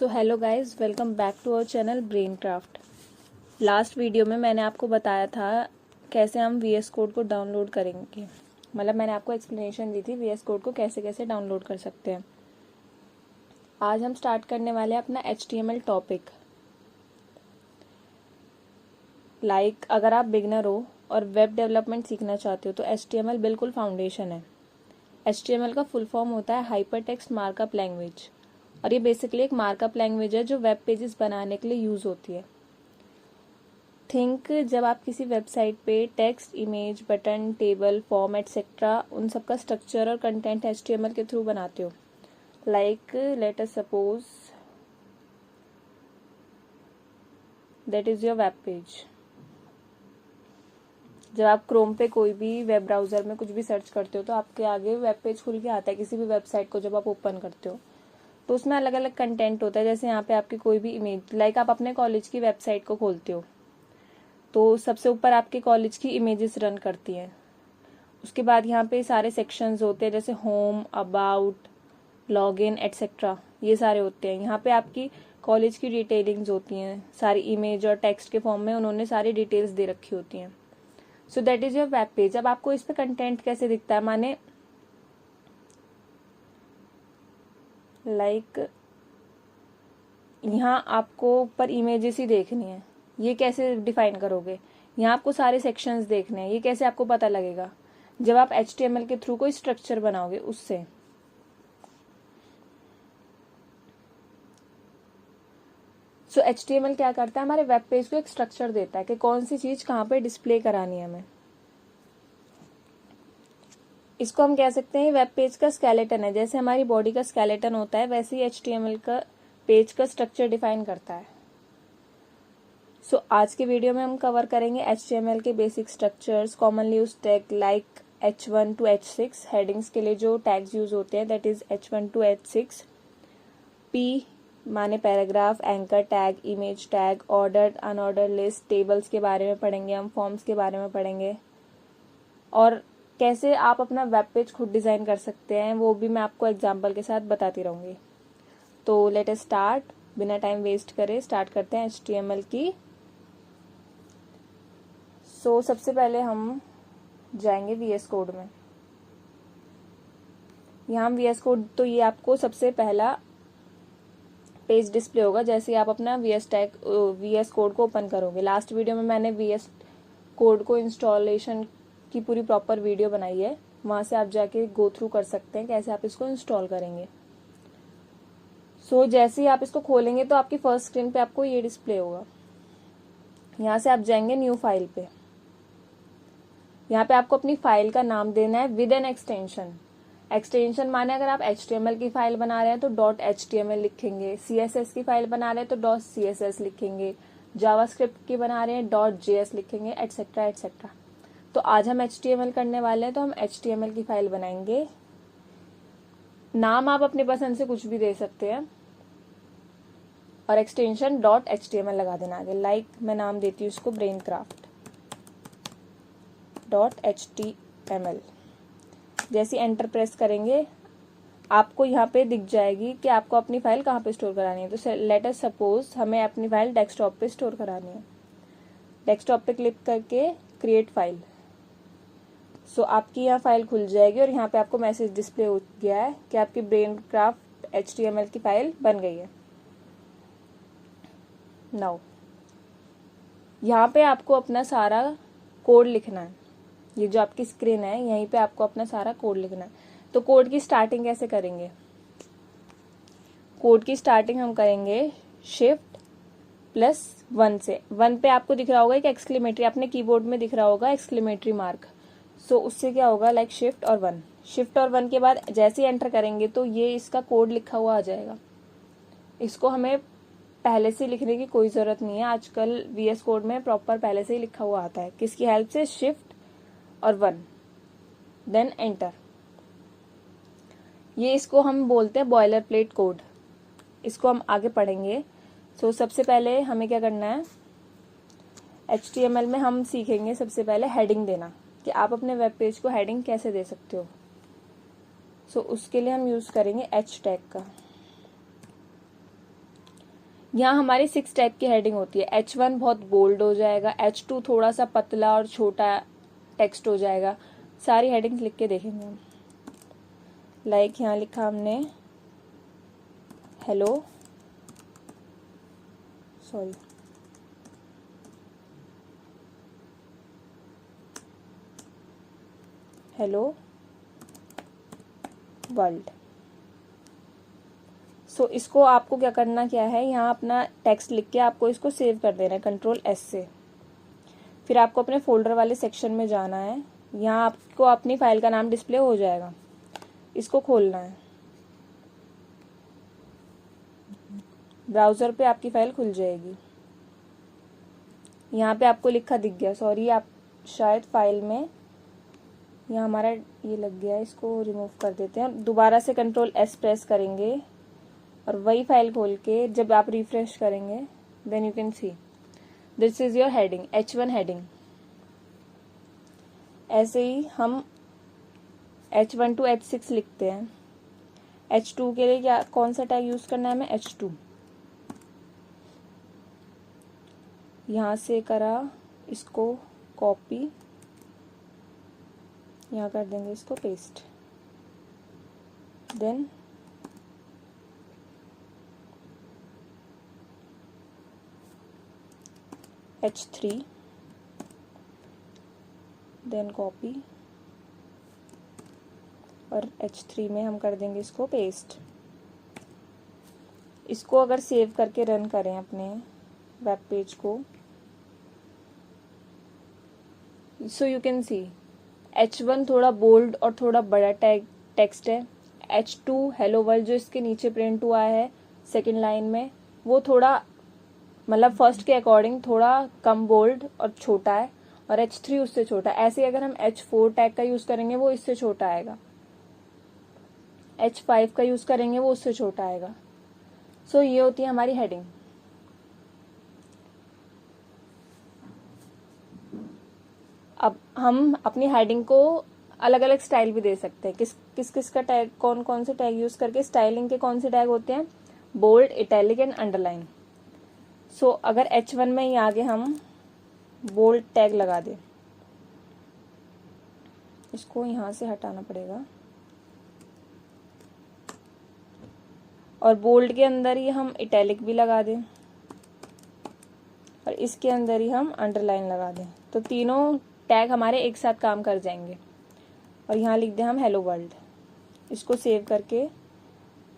So hello guys, welcome back to our channel Brain Craft. Last video में मैंने आपको बताया था कैसे हम वीएस कोड को डाउनलोड करेंगे। मतलब मैंने आपको एक्सप्लेनेशन दी थी वीएस कोड को कैसे कैसे डाउनलोड कर सकते हैं। आज हम स्टार्ट करने वाले हैं अपना एचटीएमएल टॉपिक। अगर आप बिगनर हो और वेब डेवलपमेंट सीखना चाहते हो तो एचटीएमएल बिल्कुल फाउंडेशन है। एचटीएमएल का फुल फॉर्म होता है हाइपर टेक्स्ट मार्कअप लैंग्वेज, और ये बेसिकली एक मार्कअप लैंग्वेज है जो वेब पेजेस बनाने के लिए यूज़ होती है। जब आप किसी वेबसाइट पे text, image, button, table, form etcetera उन सब का स्ट्रक्चर और कंटेंट एचटीएमएल के थ्रू बनाते हो। Let us suppose that is your web page. जब आप क्रोम पे कोई भी वेब ब्राउजर में कुछ भी सर्च करते हो तो आपके आगे वेब पेज खुल के आता है किसी भी वेबसाइट को जब आप ओपन करते हो। तो उसमें अलग अलग कंटेंट होता है। जैसे यहाँ पे आपकी कोई भी इमेज, आप अपने कॉलेज की वेबसाइट को खोलते हो तो सबसे ऊपर आपके कॉलेज की इमेजेस रन करती हैं। उसके बाद यहाँ पे सारे सेक्शंस होते हैं जैसे होम, अबाउट, लॉगिन एटसेट्रा, ये सारे होते हैं। यहाँ पे आपकी कॉलेज की डिटेलिंग्स होती हैं, सारी इमेज और टेक्स्ट के फॉर्म में उन्होंने सारी डिटेल्स दे रखी होती हैं। सो that is your web page. अब आपको इस पे कंटेंट कैसे दिखता है, माने यहाँ आपको ऊपर इमेजेस ही देखनी है, ये कैसे डिफाइन करोगे? यहाँ आपको सारे सेक्शंस देखने हैं, ये कैसे आपको पता लगेगा? जब आप एचटीएमएल के थ्रू कोई स्ट्रक्चर बनाओगे उससे। सो एचटीएमएल क्या करता है, हमारे वेब पेज को एक स्ट्रक्चर देता है कि कौन सी चीज कहाँ पे डिस्प्ले करानी है हमें। इसको हम कह सकते हैं वेब पेज का स्केलेटन है। जैसे हमारी बॉडी का स्केलेटन होता है वैसे ही एचटीएमएल का पेज का स्ट्रक्चर डिफाइन करता है। सो आज के वीडियो में हम कवर करेंगे एचटीएमएल के basic structures, commonly use tag like H1 to H6। Headings के लिए जो टैग्स यूज होते हैं that is H1 to H6। P माने paragraph, anchor tag, image tag, ordered, unordered list, tables के बारे में पढ़ेंगे हम, फॉर्म्स के बारे में पढ़ेंगे, और कैसे आप अपना वेब पेज खुद डिज़ाइन कर सकते हैं वो भी मैं आपको एग्जाम्पल के साथ बताती रहूँगी। तो लेट अस स्टार्ट, बिना टाइम वेस्ट करे स्टार्ट करते हैं एचटीएमएल की। सो सबसे पहले हम जाएंगे वीएस कोड में। यहाँ वीएस कोड, तो ये आपको सबसे पहला पेज डिस्प्ले होगा जैसे आप अपना वीएस कोड को ओपन करोगे। लास्ट वीडियो में मैंने वीएस कोड को इंस्टॉलेशन की पूरी प्रॉपर वीडियो बनाई है, वहाँ से आप जाके गो थ्रू कर सकते हैं कैसे आप इसको इंस्टॉल करेंगे। सो जैसे ही आप इसको खोलेंगे तो आपकी फर्स्ट स्क्रीन पे आपको ये डिस्प्ले होगा। यहाँ से आप जाएंगे न्यू फाइल पे। यहाँ पे आपको अपनी फाइल का नाम देना है विद एन एक्सटेंशन। एक्सटेंशन माने अगर आप HTML की फाइल बना रहे हैं तो .html लिखेंगे, CSS की फाइल बना रहे हैं तो .css लिखेंगे, जावास्क्रिप्ट की बना रहे हैं .js लिखेंगे, एटसेट्रा एटसेट्रा। तो आज हम HTML करने वाले हैं तो हम HTML की फाइल बनाएंगे। नाम आप अपने पसंद से कुछ भी दे सकते हैं और एक्सटेंशन .html लगा देना आगे। मैं नाम देती हूँ इसको ब्रेन क्राफ्ट .html। जैसे एंटर प्रेस करेंगे आपको यहाँ पे दिख जाएगी कि आपको अपनी फाइल कहाँ पे स्टोर करानी है। तो लेट अस सपोज हमें अपनी फाइल डेस्कटॉप पे स्टोर करानी है। डेस्कटॉप पे क्लिक करके क्रिएट फाइल। सो आपकी यहाँ फाइल खुल जाएगी और यहाँ पे आपको मैसेज डिस्प्ले हो गया है कि आपकी ब्रेन क्राफ्ट HTML की फाइल बन गई है। नाउ यहाँ पे आपको अपना सारा कोड लिखना है। ये जो आपकी स्क्रीन है यहीं पे आपको अपना सारा कोड लिखना है। तो कोड की स्टार्टिंग कैसे करेंगे? कोड की स्टार्टिंग हम करेंगे Shift+1 से। 1 पे आपको दिख रहा होगा एक एक्सक्लेमेटरी, अपने कीबोर्ड में दिख रहा होगा एक्सक्लेमेटरी मार्क। सो उससे क्या होगा, Shift और 1। Shift और 1 के बाद जैसे ही एंटर करेंगे तो ये इसका कोड लिखा हुआ आ जाएगा। इसको हमें पहले से लिखने की कोई ज़रूरत नहीं है। आजकल वीएस कोड में प्रॉपर पहले से ही लिखा हुआ आता है। किसकी हेल्प से? Shift और 1, देन एंटर। ये इसको हम बोलते हैं बॉयलर प्लेट कोड। इसको हम आगे पढ़ेंगे। सो सबसे पहले हमें क्या करना है, HTML में हम सीखेंगे सबसे पहले हेडिंग देना, कि आप अपने वेब पेज को हेडिंग कैसे दे सकते हो। सो उसके लिए हम यूज़ करेंगे H टैग का। यहाँ हमारी 6 टाइप की हेडिंग होती है। H1 बहुत बोल्ड हो जाएगा, H2 थोड़ा सा पतला और छोटा टेक्स्ट हो जाएगा। सारी हेडिंग्स लिख के देखेंगे हम। लाइक यहाँ लिखा हमने हेलो, सॉरी हेलो वर्ल्ड। सो इसको आपको क्या करना क्या है, यहाँ अपना टेक्स्ट लिख के आपको इसको सेव कर देना है Ctrl+S से। फिर आपको अपने फोल्डर वाले सेक्शन में जाना है। यहाँ आपको अपनी फाइल का नाम डिस्प्ले हो जाएगा, इसको खोलना है। ब्राउज़र पे आपकी फ़ाइल खुल जाएगी। यहाँ पे आपको लिखा दिख गया, सॉरी आप शायद फाइल में यहाँ हमारा ये लग गया है, इसको रिमूव कर देते हैं। दोबारा से Ctrl+S प्रेस करेंगे और वही फाइल खोल के जब आप रिफ्रेश करेंगे then you can see this is your heading, H1 heading. ऐसे ही हम H1 to H6 लिखते हैं। H2 के लिए क्या कौन सा टैग यूज़ करना है हमें, H2। यहाँ से करा, इसको कॉपी, यहाँ कर देंगे इसको paste. Then H3, then copy और H3 में हम कर देंगे इसको पेस्ट। इसको अगर सेव करके रन करें अपने वेब पेज को, सो यू कैन सी H1 थोड़ा बोल्ड और थोड़ा बड़ा टेक्स्ट है। H2 हेलो वर्ल्ड जो इसके नीचे प्रिंट हुआ है सेकंड लाइन में, वो थोड़ा मतलब फर्स्ट के अकॉर्डिंग थोड़ा कम बोल्ड और छोटा है, और H3 उससे छोटा है। ऐसे अगर हम H4 टैग का यूज़ करेंगे वो इससे छोटा आएगा, H5 का यूज़ करेंगे वो उससे छोटा आएगा। सो ये होती है हमारी हेडिंग। अब हम अपनी हेडिंग को अलग अलग स्टाइल भी दे सकते हैं। किस का टैग, कौन कौन से टैग यूज़ करके। स्टाइलिंग के कौन से टैग होते हैं, बोल्ड, इटैलिक एंड अंडरलाइन। सो अगर H1 में ही आगे हम बोल्ड टैग लगा दें, इसको यहाँ से हटाना पड़ेगा, और बोल्ड के अंदर ही हम इटैलिक भी लगा दें और इसके अंदर ही हम अंडरलाइन लगा दें, तो तीनों टैग हमारे एक साथ काम कर जाएंगे। और यहाँ लिख दें हम हेलो वर्ल्ड। इसको सेव करके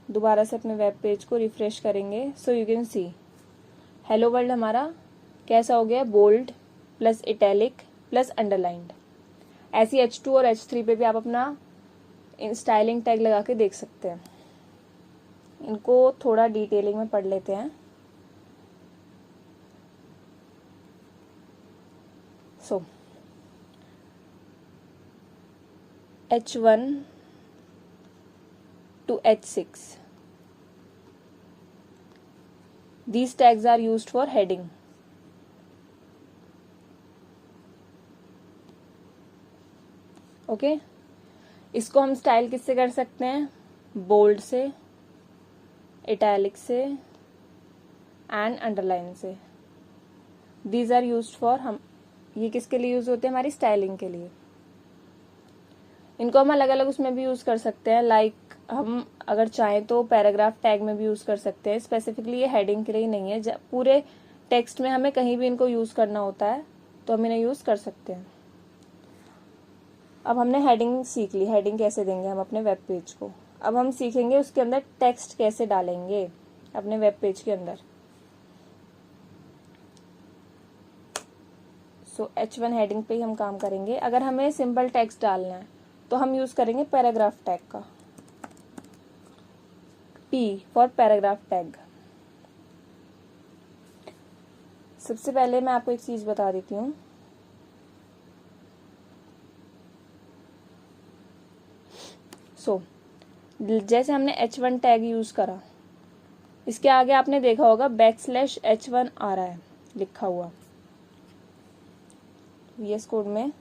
दोबारा से अपने वेब पेज को रिफ्रेश करेंगे। So you can see hello world हमारा कैसा हो गया, bold plus italic plus underlined. ऐसी H2 और H3 पे भी आप अपना स्टाइलिंग टैग लगा के देख सकते हैं। इनको थोड़ा डिटेलिंग में पढ़ लेते हैं। सो H1 to H6, these tags are used for heading. Okay, इसको हम स्टाइल किससे कर सकते हैं, बोल्ड से, इटैलिक से एंड अंडरलाइन से। दीज आर यूज्ड फॉर, हम ये किसके लिए यूज होते हैं, हमारी स्टाइलिंग के लिए। इनको हम अलग अलग उसमें भी यूज कर सकते हैं। लाइक हम अगर चाहें तो पैराग्राफ टैग में भी यूज कर सकते हैं। स्पेसिफिकली ये हेडिंग के लिए नहीं है, पूरे टेक्स्ट में हमें कहीं भी इनको यूज करना होता है तो हम इन्हें यूज कर सकते हैं। अब हमने हेडिंग सीख ली, हेडिंग कैसे देंगे हम अपने वेब पेज को। अब हम सीखेंगे उसके अंदर टेक्स्ट कैसे डालेंगे अपने वेब पेज के अंदर। सो H1 हेडिंग पे ही हम काम करेंगे। अगर हमें सिंपल टेक्स्ट डालना है तो हम यूज करेंगे पैराग्राफ टैग का, P फॉर पैराग्राफ टैग। सबसे पहले मैं आपको एक चीज बता देती हूँ। जैसे हमने H1 टैग यूज करा, इसके आगे आपने देखा होगा \H1 आ रहा है लिखा हुआ VS कोड में।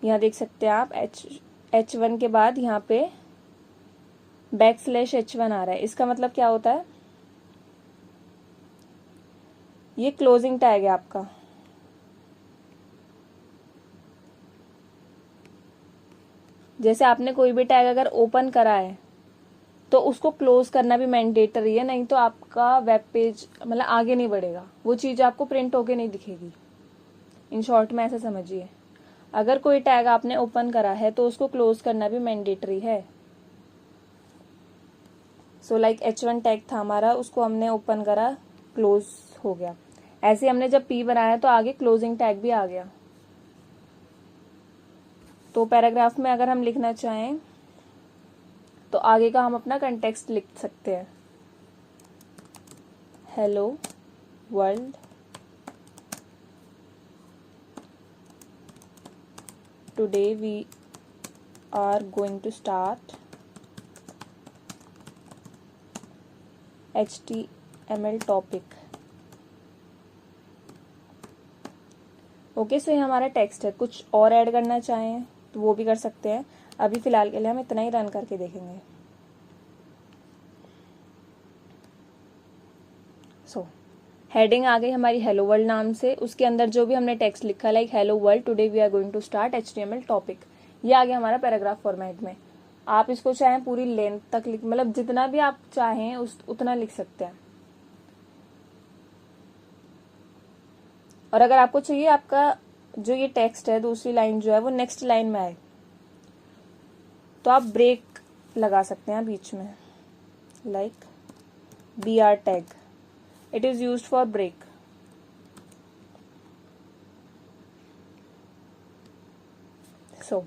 यहाँ देख सकते हैं आप H1 के बाद यहाँ पे \h1 आ रहा है, इसका मतलब क्या होता है, ये क्लोजिंग टैग है आपका। जैसे आपने कोई भी टैग अगर ओपन करा है तो उसको क्लोज करना भी मैंडेटरी है, नहीं तो आपका वेब पेज मतलब आगे नहीं बढ़ेगा, वो चीज़ आपको प्रिंट होके नहीं दिखेगी। इन शॉर्ट में ऐसा समझिए, अगर कोई टैग आपने ओपन करा है तो उसको क्लोज करना भी मैंडेटरी है। सो लाइक H1 टैग था हमारा, उसको हमने ओपन करा, क्लोज हो गया। ऐसे हमने जब P बनाया तो आगे क्लोजिंग टैग भी आ गया। तो पैराग्राफ में अगर हम लिखना चाहें तो आगे का हम अपना कंटेक्स्ट लिख सकते हैं, hello world, today we are going to start HTML topic. Okay, so ये हमारा टेक्स्ट है। कुछ और ऐड करना चाहें तो वो भी कर सकते हैं, अभी फिलहाल के लिए हम इतना ही रन करके देखेंगे। सो हेडिंग आ गई हमारी हेलो वर्ल्ड नाम से, उसके अंदर जो भी हमने टेक्स्ट लिखा like hello world today we are going to start HTML topic, ये आ गया हमारा पैराग्राफ फॉर्मेट में। आप इसको चाहें पूरी लेंथ तक लिख, मतलब जितना भी आप चाहें उतना लिख सकते हैं। और अगर आपको चाहिए आपका जो ये टेक्स्ट है दूसरी लाइन जो है वो नेक्स्ट लाइन में आए तो आप ब्रेक लगा सकते हैं बीच में, like BR tag, it is used for break. So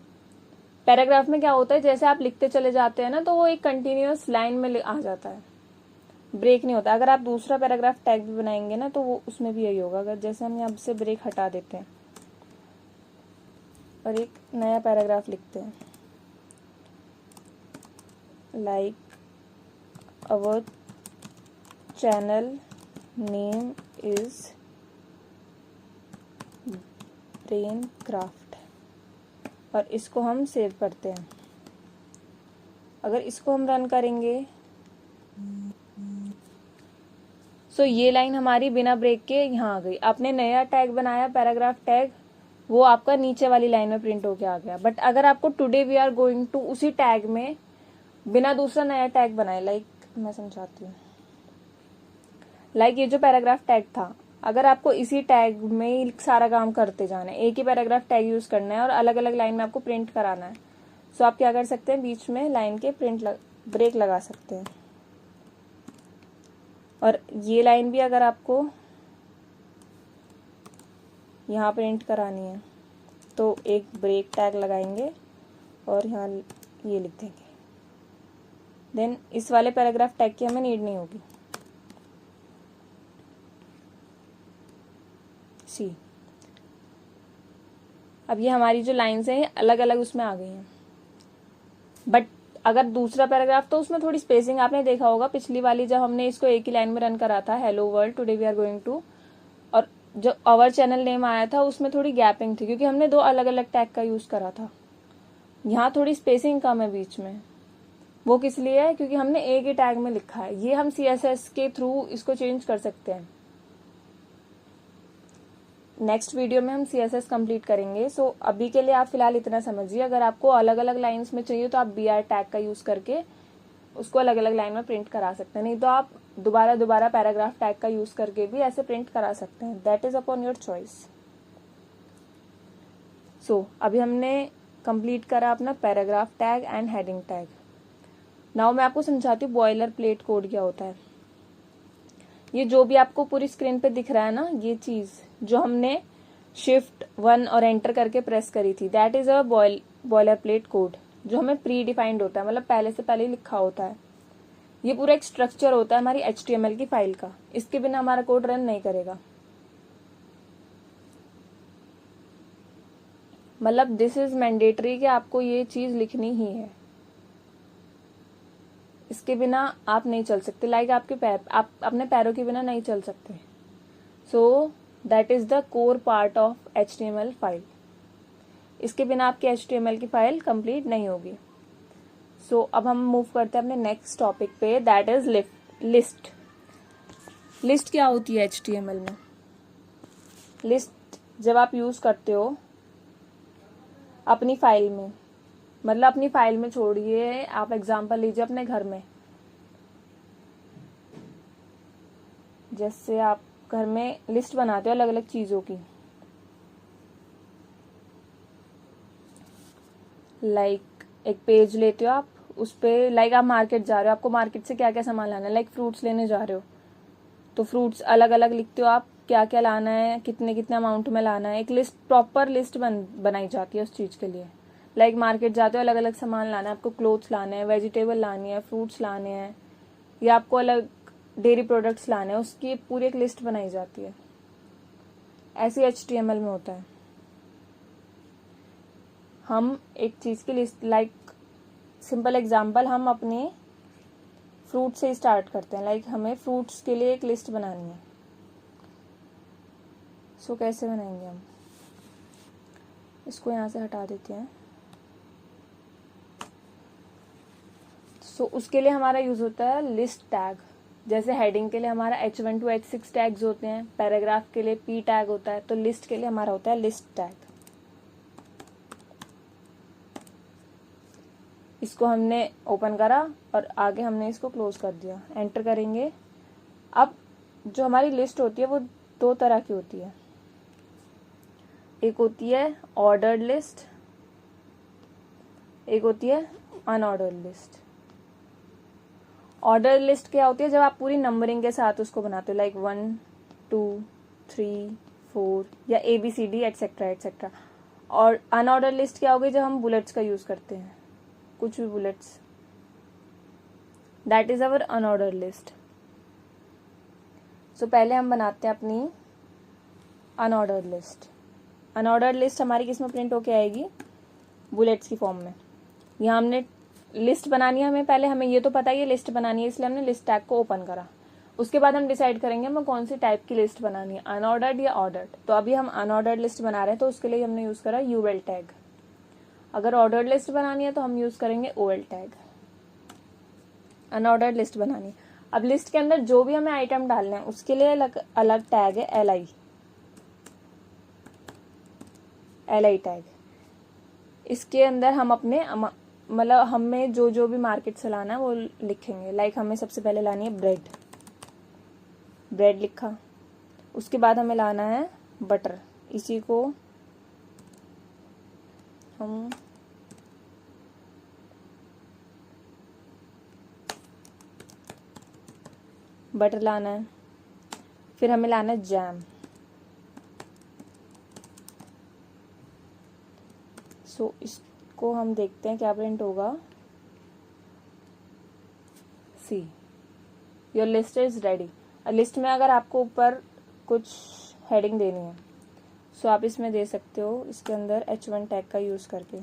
paragraph में क्या होता है, जैसे आप लिखते चले जाते हैं ना तो वो एक कंटिन्यूअस लाइन में आ जाता है, ब्रेक नहीं होता। अगर आप दूसरा पैराग्राफ टैग भी बनाएंगे ना तो वो उसमें भी यही होगा। अगर जैसे हम यहाँ से ब्रेक हटा देते हैं और एक नया पैराग्राफ लिखते हैं, like our channel name is brain craft, और इसको हम सेव करते हैं। अगर इसको हम रन करेंगे सो ये लाइन हमारी बिना ब्रेक के यहाँ आ गई। आपने नया टैग बनाया पैराग्राफ टैग, वो आपका नीचे वाली लाइन में प्रिंट होके आ गया। बट अगर आपको today we are going to उसी टैग में बिना दूसरा नया टैग बनाए, लाइक मैं समझाती हूँ, लाइक ये जो पैराग्राफ टैग था, अगर आपको इसी टैग में ही सारा काम करते जाना है, एक ही पैराग्राफ टैग यूज करना है और अलग अलग लाइन में आपको प्रिंट कराना है, सो आप क्या कर सकते हैं, बीच में लाइन के ब्रेक लगा सकते हैं। और ये लाइन भी अगर आपको यहाँ प्रिंट करानी है तो एक ब्रेक टैग लगाएंगे और यहाँ ये लिख देंगे, देन इस वाले पैराग्राफ टैग की हमें नीड नहीं होगी। सी अब ये हमारी जो लाइन्स हैं अलग अलग उसमें आ गई हैं। बट अगर दूसरा पैराग्राफ तो उसमें थोड़ी स्पेसिंग आपने देखा होगा, पिछली वाली जब हमने इसको एक ही लाइन में रन करा था, hello world today we are going to, और जो आवर चैनल नेम आया था उसमें थोड़ी गैपिंग थी क्योंकि हमने दो अलग अलग टैग का यूज करा था। यहाँ थोड़ी स्पेसिंग कम है बीच में, वो किस लिए है, क्योंकि हमने एक ही टैग में लिखा है। ये हम CSS के थ्रू इसको चेंज कर सकते हैं। नेक्स्ट वीडियो में हम CSS कंप्लीट करेंगे। सो अभी के लिए आप फिलहाल इतना समझिए, अगर आपको अलग अलग लाइंस में चाहिए तो आप BR टैग का यूज करके उसको अलग अलग लाइन में प्रिंट करा सकते हैं, नहीं तो आप दोबारा पैराग्राफ टैग का यूज करके भी ऐसे प्रिंट करा सकते हैं। That is upon your choice. So अभी हमने कंप्लीट करा अपना paragraph tag and heading tag. Now मैं आपको समझाती हूँ बॉयलर प्लेट कोड क्या होता है। ये जो भी आपको पूरी स्क्रीन पे दिख रहा है ना, ये चीज जो हमने Shift 1 और एंटर करके प्रेस करी थी, that is a boiler plate code जो हमें प्री डिफाइंड होता है, मतलब पहले से पहले लिखा होता है। ये पूरा एक स्ट्रक्चर होता है हमारी HTML की फाइल का, इसके बिना हमारा कोड रन नहीं करेगा। मतलब दिस इज मैंडेटरी कि आपको ये चीज लिखनी ही है, इसके बिना आप नहीं चल सकते। लाइक आपके पैर, आप अपने पैरों के बिना नहीं चल सकते। सो that is the core part of HTML file, इसके बिना आपकी HTML की फाइल कंप्लीट नहीं होगी। सो अब हम मूव करते हैं अपने नेक्स्ट टॉपिक पे, दैट इज लिस्ट। लिस्ट क्या होती है HTML में? लिस्ट जब आप यूज करते हो अपनी फाइल में, मतलब अपनी फाइल में छोड़िए, आप एग्जांपल लीजिए अपने घर में, जैसे आप घर में लिस्ट बनाते हो अलग अलग चीज़ों की, लाइक एक पेज लेते हो आप, उस पे लाइक आप मार्केट जा रहे हो, आपको मार्केट से क्या क्या सामान लाना है, लाइक फ्रूट्स लेने जा रहे हो तो फ्रूट्स अलग अलग लिखते हो आप, क्या क्या लाना है, कितने कितने अमाउंट में लाना है, एक लिस्ट, प्रॉपर लिस्ट बनाई जाती है उस चीज़ के लिए। लाइक मार्केट जाते हो, अलग अलग सामान लाना है, आपको क्लोथ्स लाने हैं, वेजिटेबल लानी है, फ्रूट्स लाने हैं, या आपको अलग डेयरी प्रोडक्ट्स लाने हैं, उसकी पूरी एक लिस्ट बनाई जाती है। ऐसे HTML में होता है। हम एक चीज़ की लिस्ट, लाइक सिंपल एग्जांपल, हम अपने फ्रूट से स्टार्ट करते हैं, लाइक हमें फ्रूट्स के लिए एक लिस्ट बनानी है। सो कैसे बनाएंगे हम? इसको यहाँ से हटा देते हैं। सो उसके लिए हमारा यूज़ होता है लिस्ट टैग। जैसे हेडिंग के लिए हमारा H1 to H6 टैग्स होते हैं, पैराग्राफ के लिए P टैग होता है, तो लिस्ट के लिए हमारा होता है लिस्ट टैग। इसको हमने ओपन करा और आगे हमने इसको क्लोज कर दिया, एंटर करेंगे। अब जो हमारी लिस्ट होती है वो दो तरह की होती है, एक होती है ऑर्डर्ड लिस्ट, एक होती है अनऑर्डर्ड लिस्ट। ऑर्डर लिस्ट क्या होती है? जब आप पूरी नंबरिंग के साथ उसको बनाते हो, लाइक 1 2 3 4 या ABCD एटसेट्रा एटसेट्रा। और अनऑर्डर लिस्ट क्या होगी? जब हम बुलेट्स का यूज करते हैं, कुछ भी bullets, that is our unorder list. So पहले हम बनाते हैं अपनी अनऑर्डर लिस्ट। अनऑर्डर लिस्ट हमारी किस में प्रिंट होके आएगी? बुलेट्स की फॉर्म में। यहाँ हमने लिस्ट बनानी है, हमें ये तो पता ही है लिस्ट बनानी है, इसलिए हमने लिस्ट टैग को ओपन करा। उसके बाद हम डिसाइड करेंगे हमें कौन सी टाइप की लिस्ट बनानी है, अनऑर्डर्ड या ऑर्डर्ड। तो अभी हम अनऑर्डर्ड लिस्ट बना रहे हैं, तो उसके लिए हमने यूज करा UL टैग। अगर ऑर्डर्ड लिस्ट बनानी है तो हम यूज करेंगे OL टैग। अनऑर्डर्ड लिस्ट बनानी है। अब लिस्ट के अंदर जो भी हमें आइटम डालना है उसके लिए अलग टैग है LI टैग। इसके अंदर हम अपने मतलब हमें जो जो भी मार्केट से लाना है वो लिखेंगे। लाइक हमें सबसे पहले लानी है ब्रेड लिखा। उसके बाद हमें लाना है बटर, इसी को हम बटर लाना है। फिर हमें लाना है जैम। सो इसको हम देखते हैं क्या प्रिंट होगा। See, your list is ready. List में अगर आपको ऊपर कुछ हेडिंग देनी है सो आप इसमें दे सकते हो, इसके अंदर H1 टैग का यूज करके।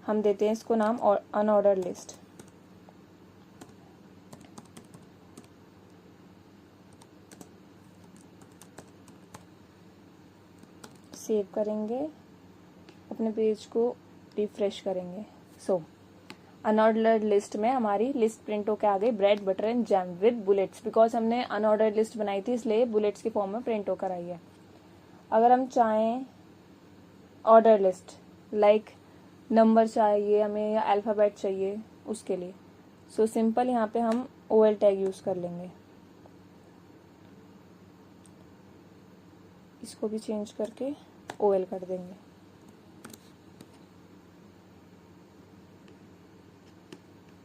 हम देते हैं इसको नाम और अनऑर्डर लिस्ट। सेव करेंगे, अपने पेज को रिफ्रेश करेंगे। सो अनऑर्डर्ड लिस्ट में हमारी लिस्ट प्रिंट होकर आ गई, bread butter and jam with bullets. Because हमने अनऑर्डर्ड लिस्ट बनाई थी इसलिए बुलेट्स की फॉर्म में प्रिंट होकर आई है। अगर हम चाहें ऑर्डर लिस्ट, लाइक नंबर चाहिए हमें या अल्फ़ाबेट चाहिए उसके लिए, सो सिंपल यहाँ पे हम OL टैग यूज कर लेंगे। इसको भी चेंज करके OL कर देंगे।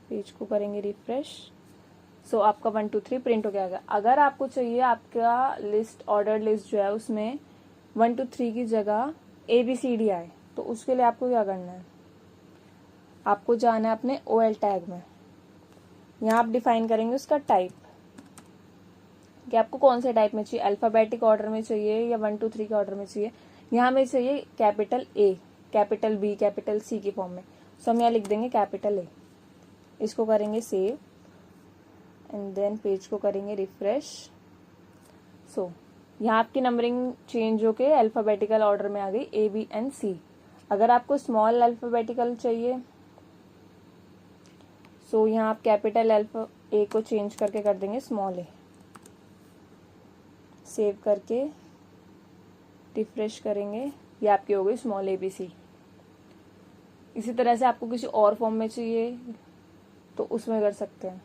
पेज को करेंगे रिफ्रेश। सो आपका 1 2 3 प्रिंट हो गया। अगर आपको चाहिए आपका लिस्ट, ऑर्डर लिस्ट जो है उसमें 1 2 3 की जगह ABCD आए, तो उसके लिए आपको क्या करना है? आपको जाना है अपने OL टैग में। यहाँ आप डिफाइन करेंगे उसका टाइप, कि आपको कौन से टाइप में चाहिए, अल्फ़ाबेटिक ऑर्डर में चाहिए या 1 2 3 के ऑर्डर में चाहिए। यहाँ में चाहिए capital A, capital B, capital C की फॉर्म में। सो हम यहाँ लिख देंगे कैपिटल A। इसको करेंगे सेव एंड देन पेज को करेंगे रिफ्रेश। सो यहाँ आपकी नंबरिंग चेंज होके अल्फ़ाबेटिकल ऑर्डर में आ गई A B and C। अगर आपको स्मॉल अल्फ़ाबेटिकल चाहिए सो यहाँ आप कैपिटल ए को चेंज करके कर देंगे स्मॉल ए। सेव करके रिफ्रेश करेंगे, ये आपकी हो गई स्मॉल ABC। इसी तरह से आपको किसी और फॉर्म में चाहिए तो उसमें कर सकते हैं।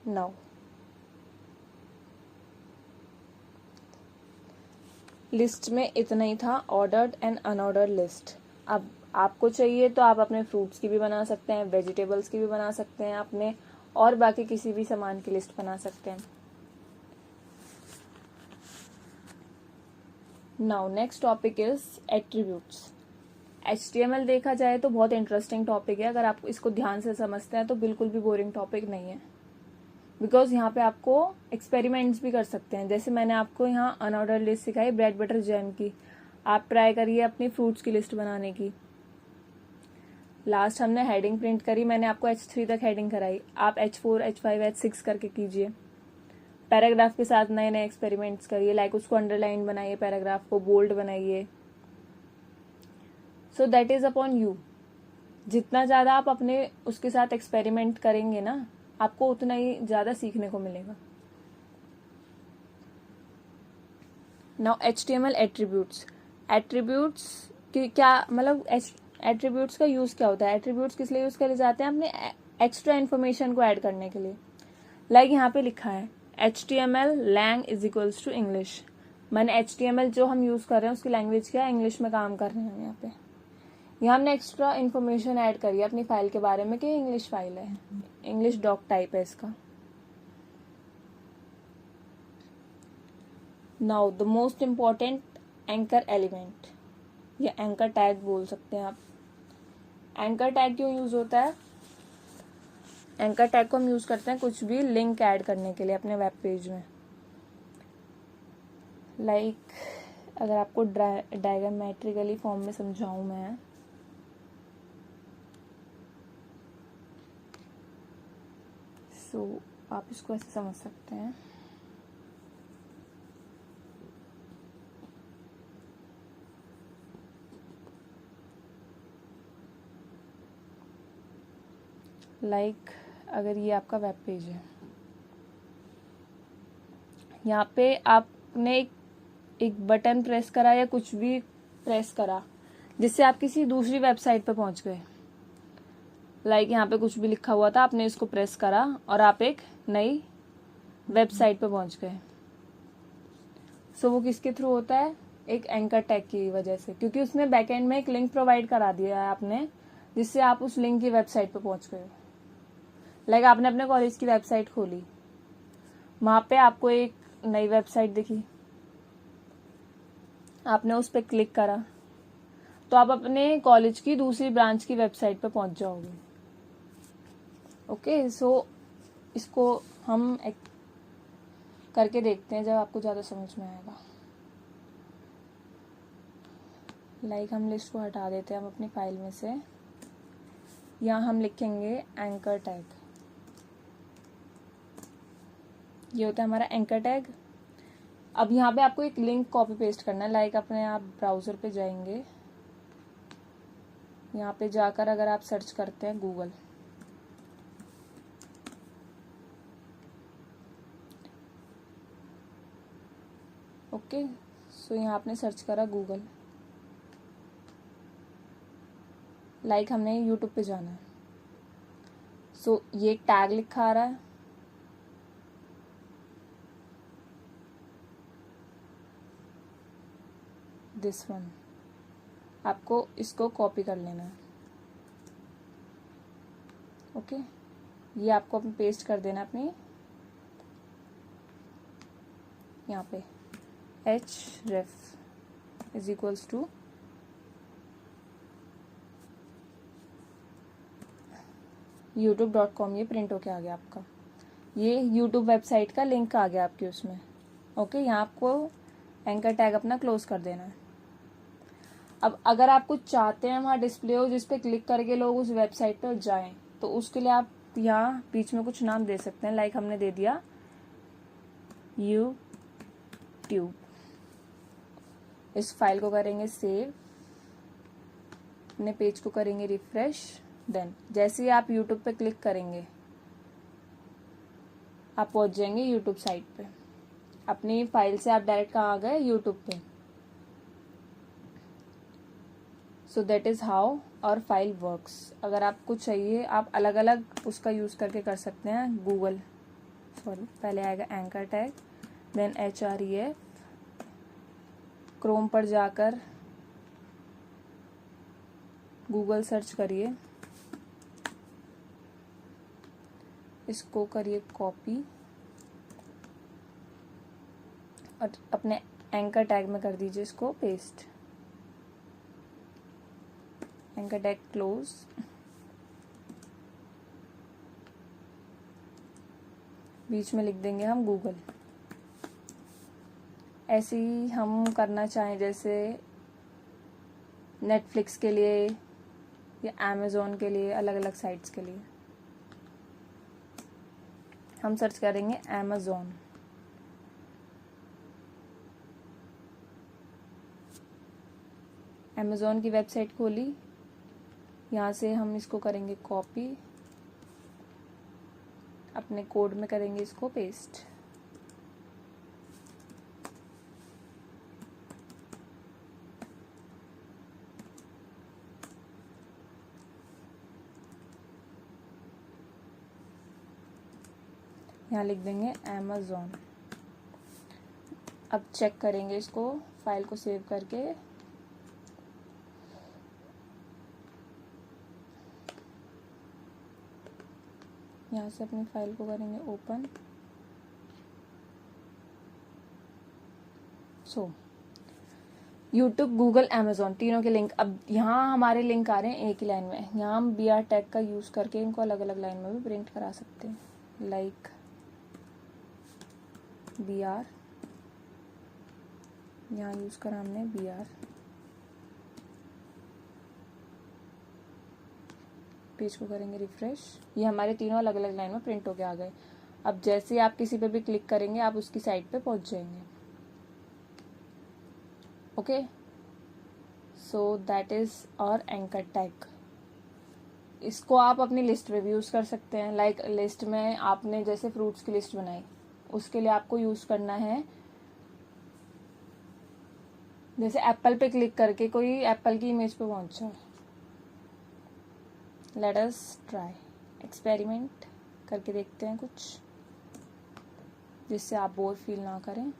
नाउ लिस्ट में इतना ही था, ऑर्डर्ड एंड अनऑर्डर्ड लिस्ट। अब आपको चाहिए तो आप अपने फ्रूट्स की भी बना सकते हैं, वेजिटेबल्स की भी बना सकते हैं, अपने और बाकी किसी भी सामान की लिस्ट बना सकते हैं। Now next topic is attributes. HTML देखा जाए तो बहुत इंटरेस्टिंग टॉपिक है, अगर आप इसको ध्यान से समझते हैं तो बिल्कुल भी बोरिंग टॉपिक नहीं है, बिकॉज यहाँ पे आपको एक्सपेरिमेंट्स भी कर सकते हैं। जैसे मैंने आपको यहाँ अनऑर्डर लिस्ट सिखाई ब्रेड बटर जैम की, आप ट्राई करिए अपनी फ्रूट्स की लिस्ट बनाने की। लास्ट हमने हेडिंग प्रिंट करी, मैंने आपको H3 तक हेडिंग कराई, आप H4 H5 H6 करके कीजिए। पैराग्राफ के साथ नए नए एक्सपेरिमेंट्स करिए, लाइक उसको अंडरलाइन बनाइए, पैराग्राफ को बोल्ड बनाइए। सो दैट इज अपॉन यू। जितना ज़्यादा आप अपने उसके साथ एक्सपेरिमेंट करेंगे ना, आपको उतना ही ज़्यादा सीखने को मिलेगा। Now HTML attributes. एट्रीब्यूट्स की क्या मतलब, एट्रीब्यूट्स का यूज़ क्या होता है? एट्रीब्यूट्स किस लिए यूज़ करे जाते हैं? अपने एक्स्ट्रा इन्फॉर्मेशन को ऐड करने के लिए। लाइक यहाँ पे लिखा है HTML lang is equals to English. मैंने HTML जो हम यूज़ कर रहे हैं उसकी लैंग्वेज क्या है? इंग्लिश में काम कर रहे हैं हम यहाँ पे। यहाँ हमने एक्स्ट्रा इन्फॉर्मेशन ऐड करी है अपनी फाइल के बारे में कि इंग्लिश फाइल है, इंग्लिश डॉक टाइप है इसका। Now the most important anchor element, या एंकर टैग बोल सकते हैं आप। एंकर टैग क्यों यूज होता है? एंकर टैग को हम यूज करते हैं कुछ भी लिंक ऐड करने के लिए अपने वेब पेज में। लाइक अगर आपको डायग्रामेट्रिकली फॉर्म में समझाऊं मैं, सो आप इसको ऐसे समझ सकते हैं। लाइक अगर ये आपका वेब पेज है, यहाँ पे आपने एक बटन प्रेस करा या कुछ भी प्रेस करा जिससे आप किसी दूसरी वेबसाइट पे पहुंच गए। लाइक यहाँ पे कुछ भी लिखा हुआ था, आपने इसको प्रेस करा और आप एक नई वेबसाइट पे पहुंच गए। सो वो किसके थ्रू होता है? एक एंकर टैग की वजह से, क्योंकि उसने बैकएंड में एक लिंक प्रोवाइड करा दिया है आपने, जिससे आप उस लिंक की वेबसाइट पे पहुंच गए। लाइक आपने अपने कॉलेज की वेबसाइट खोली, वहां पे आपको एक नई वेबसाइट दिखी, आपने उस पर क्लिक करा तो आप अपने कॉलेज की दूसरी ब्रांच की वेबसाइट पे पहुंच जाओगे। ओके, सो इसको हम करके देखते हैं जब आपको ज़्यादा समझ में आएगा। लाइक हम लिस्ट को हटा देते हैं हम अपनी फाइल में से, यहाँ हम लिखेंगे एंकर टैग। ये होता है हमारा एंकर टैग। अब यहाँ पे आपको एक लिंक कॉपी पेस्ट करना है। लाइक अपने आप ब्राउज़र पे जाएंगे, यहाँ पे जाकर अगर आप सर्च करते हैं गूगल, ओके, सो यहाँ आपने सर्च करा गूगल। लाइक हमने यूट्यूब पे जाना है, सो ये टैग लिखा आ रहा है, दिस वन। आपको इसको कॉपी कर लेना है। ओके, ये आपको अपने पेस्ट कर देना अपनी यहाँ पे href is equals to youtube.com। ये प्रिंट होके आ गया आपका, ये YouTube वेबसाइट का लिंक आ गया आपके उसमें। ओके, यहाँ आपको एंकर टैग अपना क्लोज कर देना है। अब अगर आप कुछ चाहते हैं वहाँ डिस्प्ले हो जिस पे क्लिक करके लोग उस वेबसाइट पर जाएं, तो उसके लिए आप यहाँ बीच में कुछ नाम दे सकते हैं। लाइक हमने दे दिया YouTube। इस फाइल को करेंगे सेव, अपने पेज को करेंगे रिफ्रेश। देन जैसे ही आप यूट्यूब पे क्लिक करेंगे आप पहुंच जाएंगे यूट्यूब साइट पे। अपनी फाइल से आप डायरेक्ट कहाँ आ गए, यूट्यूब पे। सो दैट इज़ हाउ और फाइल वर्क्स। अगर आपको चाहिए आप अलग अलग उसका यूज़ करके कर सकते हैं। पहले आएगा anchor tag, then href। Chrome पर जाकर गूगल सर्च करिए, इसको करिए कॉपी और अपने एंकर टैग में कर दीजिए इसको पेस्ट। Anchor tag close. बीच में लिख देंगे हम गूगल। ऐसे ही हम करना चाहें जैसे नेटफ्लिक्स के लिए या अमेज़ॉन के लिए, अलग अलग साइट्स के लिए हम सर्च करेंगे अमेज़ॉन। अमेज़ॉन की वेबसाइट खोली, यहाँ से हम इसको करेंगे कॉपी, अपने कोड में करेंगे इसको पेस्ट। यहाँ लिख देंगे अमेज़ॉन। अब चेक करेंगे इसको, फाइल को सेव करके। यहाँ से अपनी फाइल को करेंगे ओपन। यूट्यूब, गूगल, अमेज़ॉन तीनों के लिंक। अब यहाँ हमारे लिंक आ रहे हैं एक ही लाइन में। यहाँ हम BR टैग का यूज़ करके इनको अलग अलग लाइन में भी प्रिंट करा सकते हैं। लाइक BR, यहाँ यूज़ करा हमने BR। पेज को करेंगे रिफ्रेश। ये हमारे तीनों अलग अलग लाइन में प्रिंट होके आ गए। अब जैसे ही आप किसी पे भी क्लिक करेंगे आप उसकी साइट पे पहुंच जाएंगे। ओके, सो दैट इज़ और एंकर टैग। इसको आप अपनी लिस्ट में भी यूज़ कर सकते हैं। लाइक लिस्ट में आपने जैसे फ्रूट्स की लिस्ट बनाई, उसके लिए आपको यूज़ करना है जैसे एप्पल पे क्लिक करके कोई एप्पल की इमेज पे पहुंचा। लेट अस ट्राई, एक्सपेरिमेंट करके देखते हैं कुछ जिससे आप बोर फील ना करें।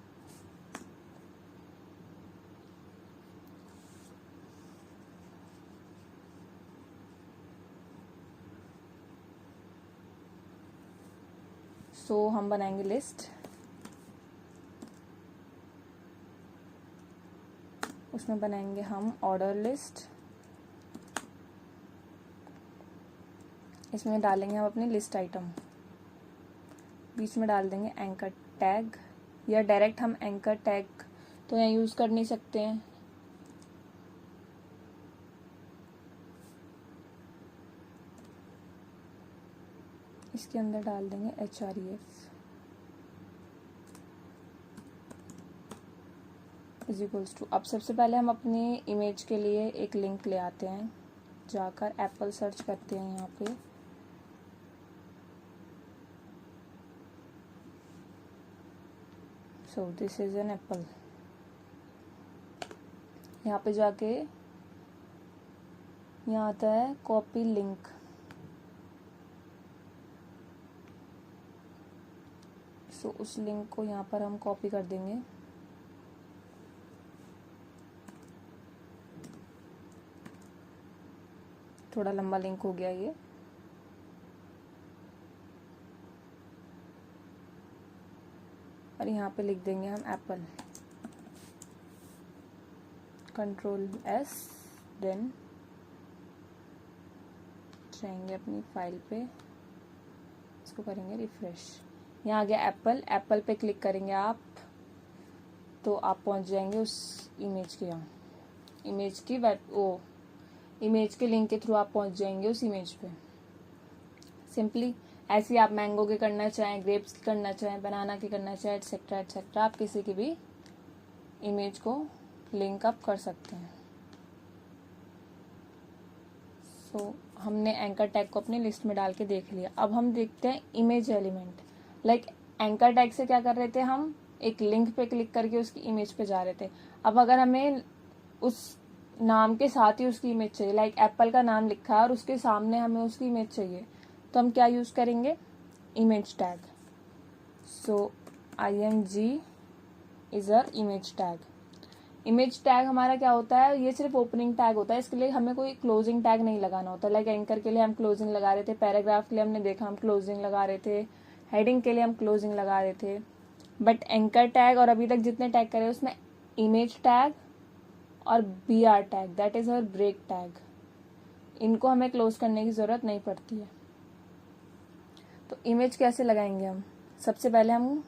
सो हम बनाएंगे लिस्ट। उसमें बनाएंगे हम ऑर्डर लिस्ट। इसमें डालेंगे हम अपनी लिस्ट आइटम। बीच में डाल देंगे एंकर टैग, या डायरेक्ट हम एंकर टैग तो यहाँ यूज़ कर नहीं सकते हैं। इसके अंदर डाल देंगे href इज इक्वल्स टू। अब सबसे पहले हम अपनी इमेज के लिए एक लिंक ले आते हैं। जाकर एप्पल सर्च करते हैं यहाँ पे। So this is an apple. यहाँ पे जाके यहाँ आता है कॉपी लिंक। सो उस लिंक को यहाँ पर हम कॉपी कर देंगे। थोड़ा लंबा लिंक हो गया ये। और यहाँ पे लिख देंगे हम एप्पल, Ctrl+S। देन जाएंगे अपनी फाइल पे, इसको करेंगे रिफ्रेश। यहाँ आ गया एप्पल। एप्पल पे क्लिक करेंगे आप तो आप पहुँच जाएंगे उस इमेज के। यहाँ इमेज के लिंक के थ्रू आप पहुँच जाएंगे उस इमेज पे। सिंपली ऐसे ही आप मैंगो के करना चाहें, ग्रेप्स के करना चाहें, बनाना के करना चाहें, एटसेट्रा एटसेट्रा, आप किसी की भी इमेज को लिंक अप कर सकते हैं। सो हमने एंकर टैग को अपनी लिस्ट में डाल के देख लिया। अब हम देखते हैं image element. Like anchor tag से क्या कर रहे थे, हम एक लिंक पे क्लिक करके उसकी इमेज पे जा रहे थे। अब अगर हमें उस नाम के साथ ही उसकी इमेज चाहिए, लाइक एप्पल का नाम लिखा है और उसके सामने हमें उसकी इमेज चाहिए, तो हम क्या यूज़ करेंगे, image tag. So img is a image tag. Image tag हमारा क्या होता है, ये सिर्फ ओपनिंग टैग होता है, इसके लिए हमें कोई क्लोजिंग टैग नहीं लगाना होता। लाइक एंकर के लिए हम क्लोजिंग लगा रहे थे, पैराग्राफ के लिए हमने देखा हम क्लोजिंग लगा रहे थे, हेडिंग के लिए हम क्लोजिंग लगा रहे थे। बट एंकर टैग और अभी तक जितने टैग करे उसमें इमेज टैग और br tag, that is our break tag, इनको हमें क्लोज करने की ज़रूरत नहीं पड़ती है। तो इमेज कैसे लगाएंगे हम, सबसे पहले हम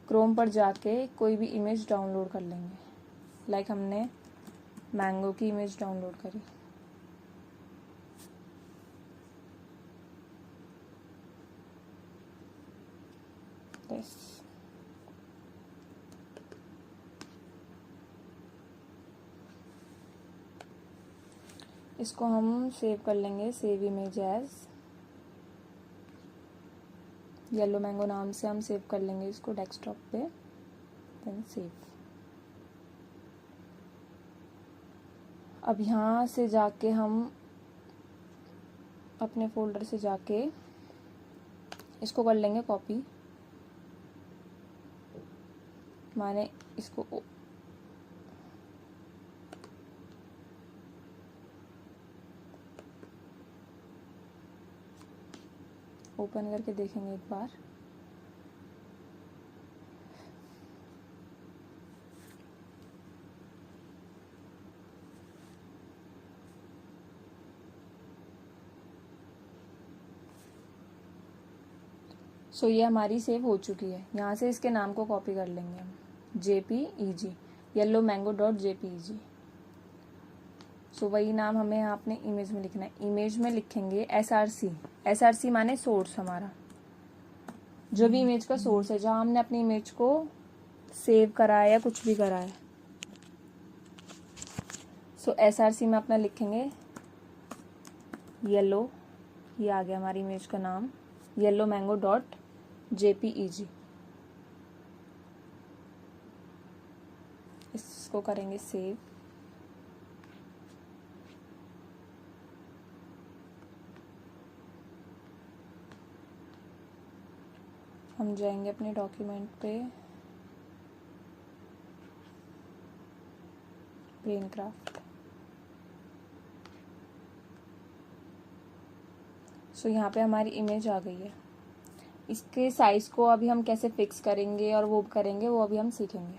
क्रोम पर जाके कोई भी इमेज डाउनलोड कर लेंगे। लाइक हमने मैंगो की इमेज डाउनलोड करी, यस। इसको हम सेव कर लेंगे, save image as yellow mango नाम से हम सेव कर लेंगे इसको डेस्कटॉप पे, देन सेव। अब यहाँ से जाके हम अपने फोल्डर से जाके इसको कर लेंगे कॉपी, माने इसको ओपन करके देखेंगे एक बार। सो ये हमारी सेव हो चुकी है। यहाँ से इसके नाम को कॉपी कर लेंगे हम, JPEG, yellow mango dot JPEG। सो वही नाम हमें यहाँ अपने इमेज में लिखना है। इमेज में लिखेंगे SRC माने सोर्स, हमारा जो भी इमेज का सोर्स है, जहाँ हमने अपनी इमेज को सेव करा है या कुछ भी करा है। सो SRC में अपना लिखेंगे येलो, ये आ गया हमारी इमेज का नाम, येलो मैंगो डॉट JPEG। इसको करेंगे सेव। हम जाएंगे अपने डॉक्यूमेंट पे, प्लेन क्राफ्ट। सो यहाँ पे हमारी इमेज आ गई है। इसके साइज को अभी हम कैसे फिक्स करेंगे और वो करेंगे, वो अभी हम सीखेंगे,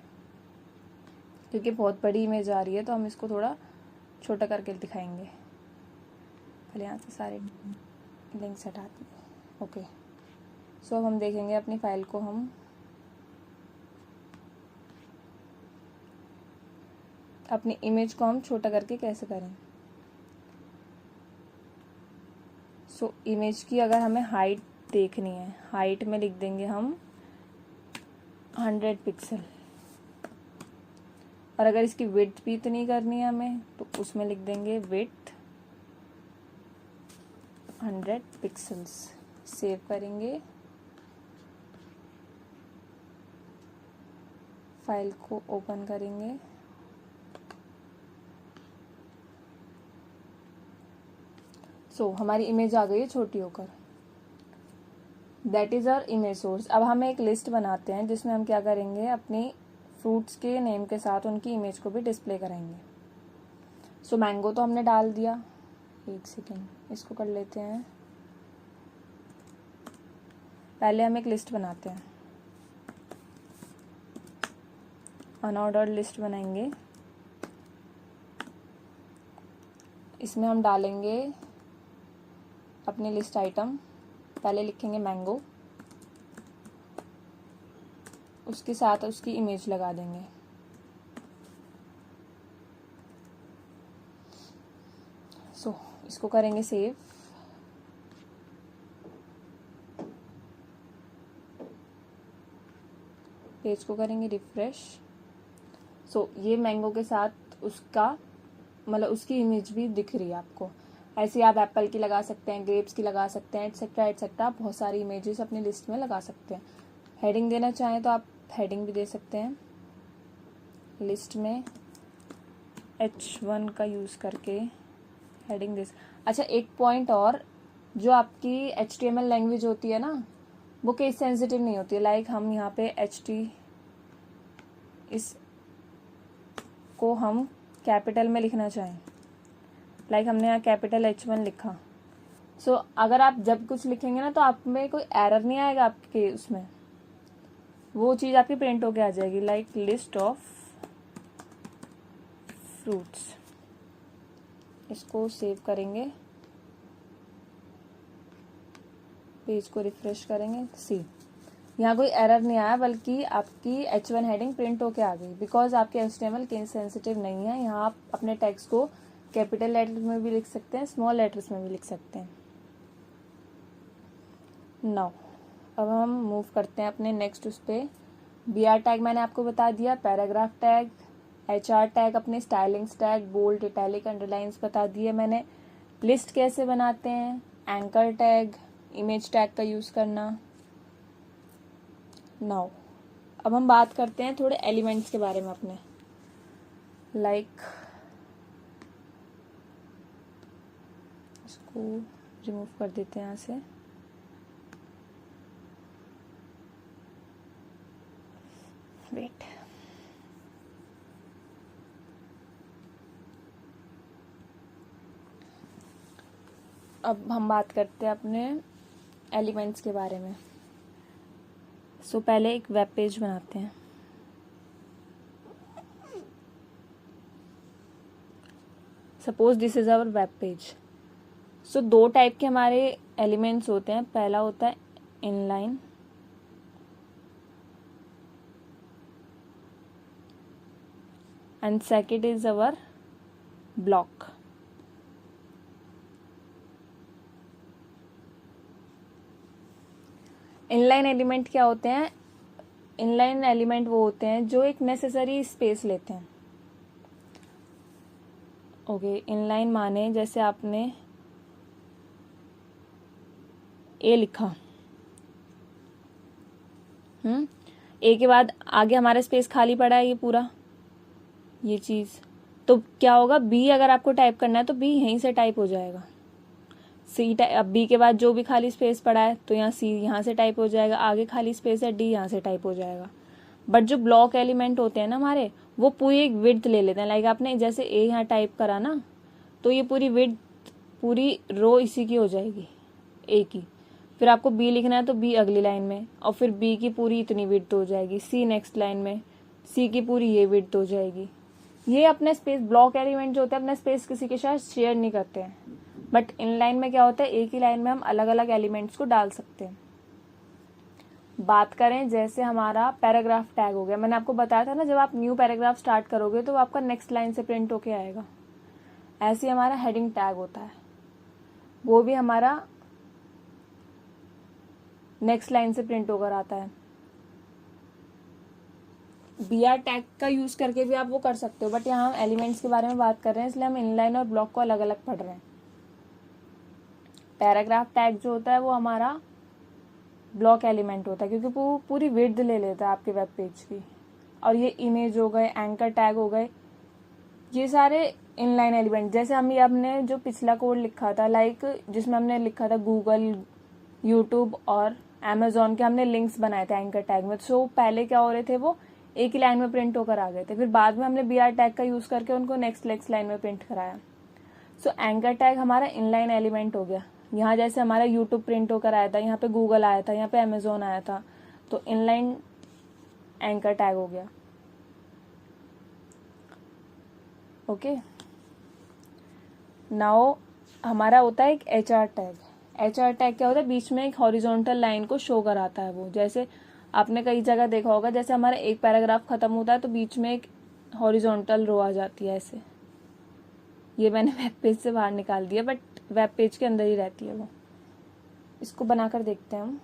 क्योंकि बहुत बड़ी इमेज आ रही है तो हम इसको थोड़ा छोटा करके दिखाएंगे। पहले यहाँ से सारे लिंक्स हटाते हैं, ओके। सो अब हम देखेंगे अपनी फाइल को, हम अपनी इमेज को हम छोटा करके कैसे करें। सो इमेज की अगर हमें हाइट देखनी है, हाइट में लिख देंगे हम 100 पिक्सल, और अगर इसकी विड्थ भी इतनी करनी है हमें तो उसमें लिख देंगे विड्थ 100 पिक्सल्स। सेव करेंगे, फाइल को ओपन करेंगे, सो हमारी इमेज आ गई है छोटी होकर। That is our image source. अब हम एक लिस्ट बनाते हैं जिसमें हम क्या करेंगे, अपनी फ्रूट्स के नेम के साथ उनकी इमेज को भी डिस्प्ले कराएंगे। सो मैंगो तो हमने डाल दिया, एक सेकेंड इसको कर लेते हैं। पहले हम एक लिस्ट बनाते हैं, अनऑर्डर्ड लिस्ट बनाएंगे। इसमें हम डालेंगे अपनी लिस्ट आइटम, पहले लिखेंगे मैंगो, उसके साथ उसकी इमेज लगा देंगे। सो इसको करेंगे सेव। पेज को करेंगे रिफ्रेश। सो ये मैंगो के साथ उसका मतलब उसकी इमेज भी दिख रही है आपको। ऐसे आप एप्पल की लगा सकते हैं, ग्रेप्स की लगा सकते हैं, एटसेट्रा एटसेट्रा। आप बहुत सारी इमेजेस अपनी लिस्ट में लगा सकते हैं। हेडिंग देना चाहें तो आप हेडिंग भी दे सकते हैं लिस्ट में, H1 का यूज़ करके हेडिंग दे। अच्छा, एक पॉइंट और, जो आपकी HTML लैंग्वेज होती है ना, वो केस सेंसिटिव नहीं होती है। लाइक हम यहाँ पे इस को हम कैपिटल में लिखना चाहें, लाइक हमने यहाँ कैपिटल H1 लिखा। सो अगर आप जब कुछ लिखेंगे ना तो आप में कोई एरर नहीं आएगा आपके उसमें, वो चीज़ आपकी प्रिंट होके आ जाएगी। लाइक लिस्ट ऑफ फ्रूट्स, इसको सेव करेंगे, पेज को रिफ्रेश करेंगे, सी यहाँ कोई एरर नहीं आया, बल्कि आपकी H1 हेडिंग प्रिंट होके आ गई। बिकॉज आपके HTML केस सेंसिटिव नहीं है। यहाँ आप अपने टेक्स्ट को कैपिटल लेटर्स में भी लिख सकते हैं, स्मॉल लेटर्स में भी लिख सकते हैं। नाउ अब हम मूव करते हैं अपने नेक्स्ट उस पर। BR टैग मैंने आपको बता दिया, पैराग्राफ टैग, HR टैग, अपने stylings tag, bold, italic, underlines बता दिए मैंने। लिस्ट कैसे बनाते हैं, एंकर टैग, इमेज टैग का यूज़ करना। नाउ अब हम बात करते हैं थोड़े एलिमेंट्स के बारे में अपने। लाइक इसको रिमूव कर देते हैं यहाँ से। वेट, अब हम बात करते हैं अपने एलिमेंट्स के बारे में। सो पहले एक वेब पेज बनाते हैं। Suppose this is our web page. So दो टाइप के हमारे एलिमेंट्स होते हैं। पहला होता है inline, and second is our block. Inline element क्या होते हैं? इनलाइन एलिमेंट वो होते हैं जो एक नेसेसरी स्पेस लेते हैं। ओके, इनलाइन माने जैसे आपने ए लिखा, ए के बाद आगे हमारा स्पेस खाली पड़ा है, ये पूरा ये चीज, तो क्या होगा, बी अगर आपको टाइप करना है तो बी यहीं से टाइप हो जाएगा। सी टाइप, अब बी के बाद जो भी खाली स्पेस पड़ा है तो यहाँ सी यहाँ से टाइप हो जाएगा, आगे खाली स्पेस है डी यहाँ से टाइप हो जाएगा। बट जो ब्लॉक एलिमेंट होते हैं ना हमारे, वो पूरी एक विड्थ ले लेते हैं। लाइक आपने जैसे ए यहाँ टाइप करा ना, तो ये पूरी विड्थ, पूरी रो इसी की हो जाएगी, ए की। फिर आपको बी लिखना है तो बी अगली लाइन में, और फिर बी की पूरी इतनी विड्थ हो जाएगी, सी नेक्स्ट लाइन में, सी की पूरी ये विड्थ हो जाएगी। ये अपने स्पेस, ब्लॉक एलिमेंट जो होते हैं अपना स्पेस किसी के साथ शेयर नहीं करते हैं। बट इनलाइन में क्या होता है, एक ही लाइन में हम अलग अलग एलिमेंट्स को डाल सकते हैं। बात करें जैसे हमारा पैराग्राफ टैग हो गया, मैंने आपको बताया था ना, जब आप न्यू पैराग्राफ स्टार्ट करोगे तो आपका नेक्स्ट लाइन से प्रिंट होके आएगा। ऐसे हमारा हेडिंग टैग होता है, वो भी हमारा नेक्स्ट लाइन से प्रिंट होकर आता है। BR टैग का यूज करके भी आप वो कर सकते हो, बट यहाँ हम एलिमेंट्स के बारे में बात कर रहे हैं, इसलिए हम इनलाइन और ब्लॉक को अलग अलग पढ़ रहे हैं। पैराग्राफ टैग जो होता है वो हमारा ब्लॉक एलिमेंट होता है, क्योंकि वो पूरी विड्थ ले लेता है आपके वेब पेज की। और ये इमेज हो गए, एंकर टैग हो गए, ये सारे इनलाइन एलिमेंट। जैसे हमने जो पिछला कोड लिखा था, लाइक जिसमें हमने लिखा था गूगल, यूट्यूब और अमेजोन के, हमने लिंक्स बनाए थे एंकर टैग में। सो पहले क्या हो रहे थे, वो एक ही लाइन में प्रिंट होकर आ गए थे, फिर बाद में हमने BR टैग का यूज करके उनको नेक्स्ट लाइन में प्रिंट कराया। सो एंकर टैग हमारा इनलाइन एलिमेंट हो गया। यहाँ जैसे हमारा यूट्यूब प्रिंट होकर आया था, यहाँ पे गूगल आया था, यहाँ पे अमेजोन आया था, तो इनलाइन एंकर टैग हो गया। ओके, नाउ हमारा होता है एक HR टैग। HR टैग क्या होता है, बीच में एक हॉरिजॉन्टल लाइन को शो कराता है वो। जैसे आपने कई जगह देखा होगा, जैसे हमारा एक पैराग्राफ खत्म होता है तो बीच में एक हॉरिजॉन्टल रो आ जाती है ऐसे। ये मैंने वेब पेज से बाहर निकाल दिया, बट वेब पेज के अंदर ही रहती है वो। इसको बनाकर देखते हैं हम।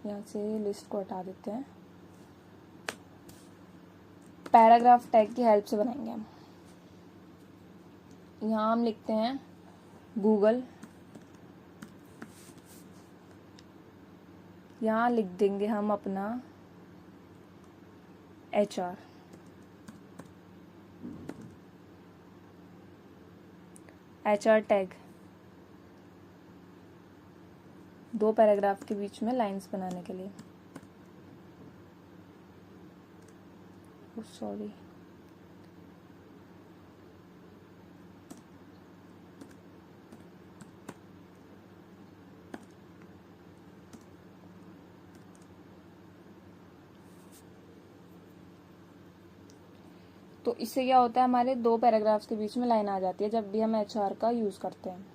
यहाँ से लिस्ट को हटा देते हैं, पैराग्राफ टैग की हेल्प से बनाएंगे हम। यहाँ हम लिखते हैं गूगल, यहाँ लिख देंगे हम अपना HR, HR टैग, 2 पैराग्राफ के बीच में लाइंस बनाने के लिए। सॉरी, तो इससे क्या होता है, हमारे 2 पैराग्राफ्स के बीच में लाइन आ जाती है जब भी हम HR का यूज करते हैं।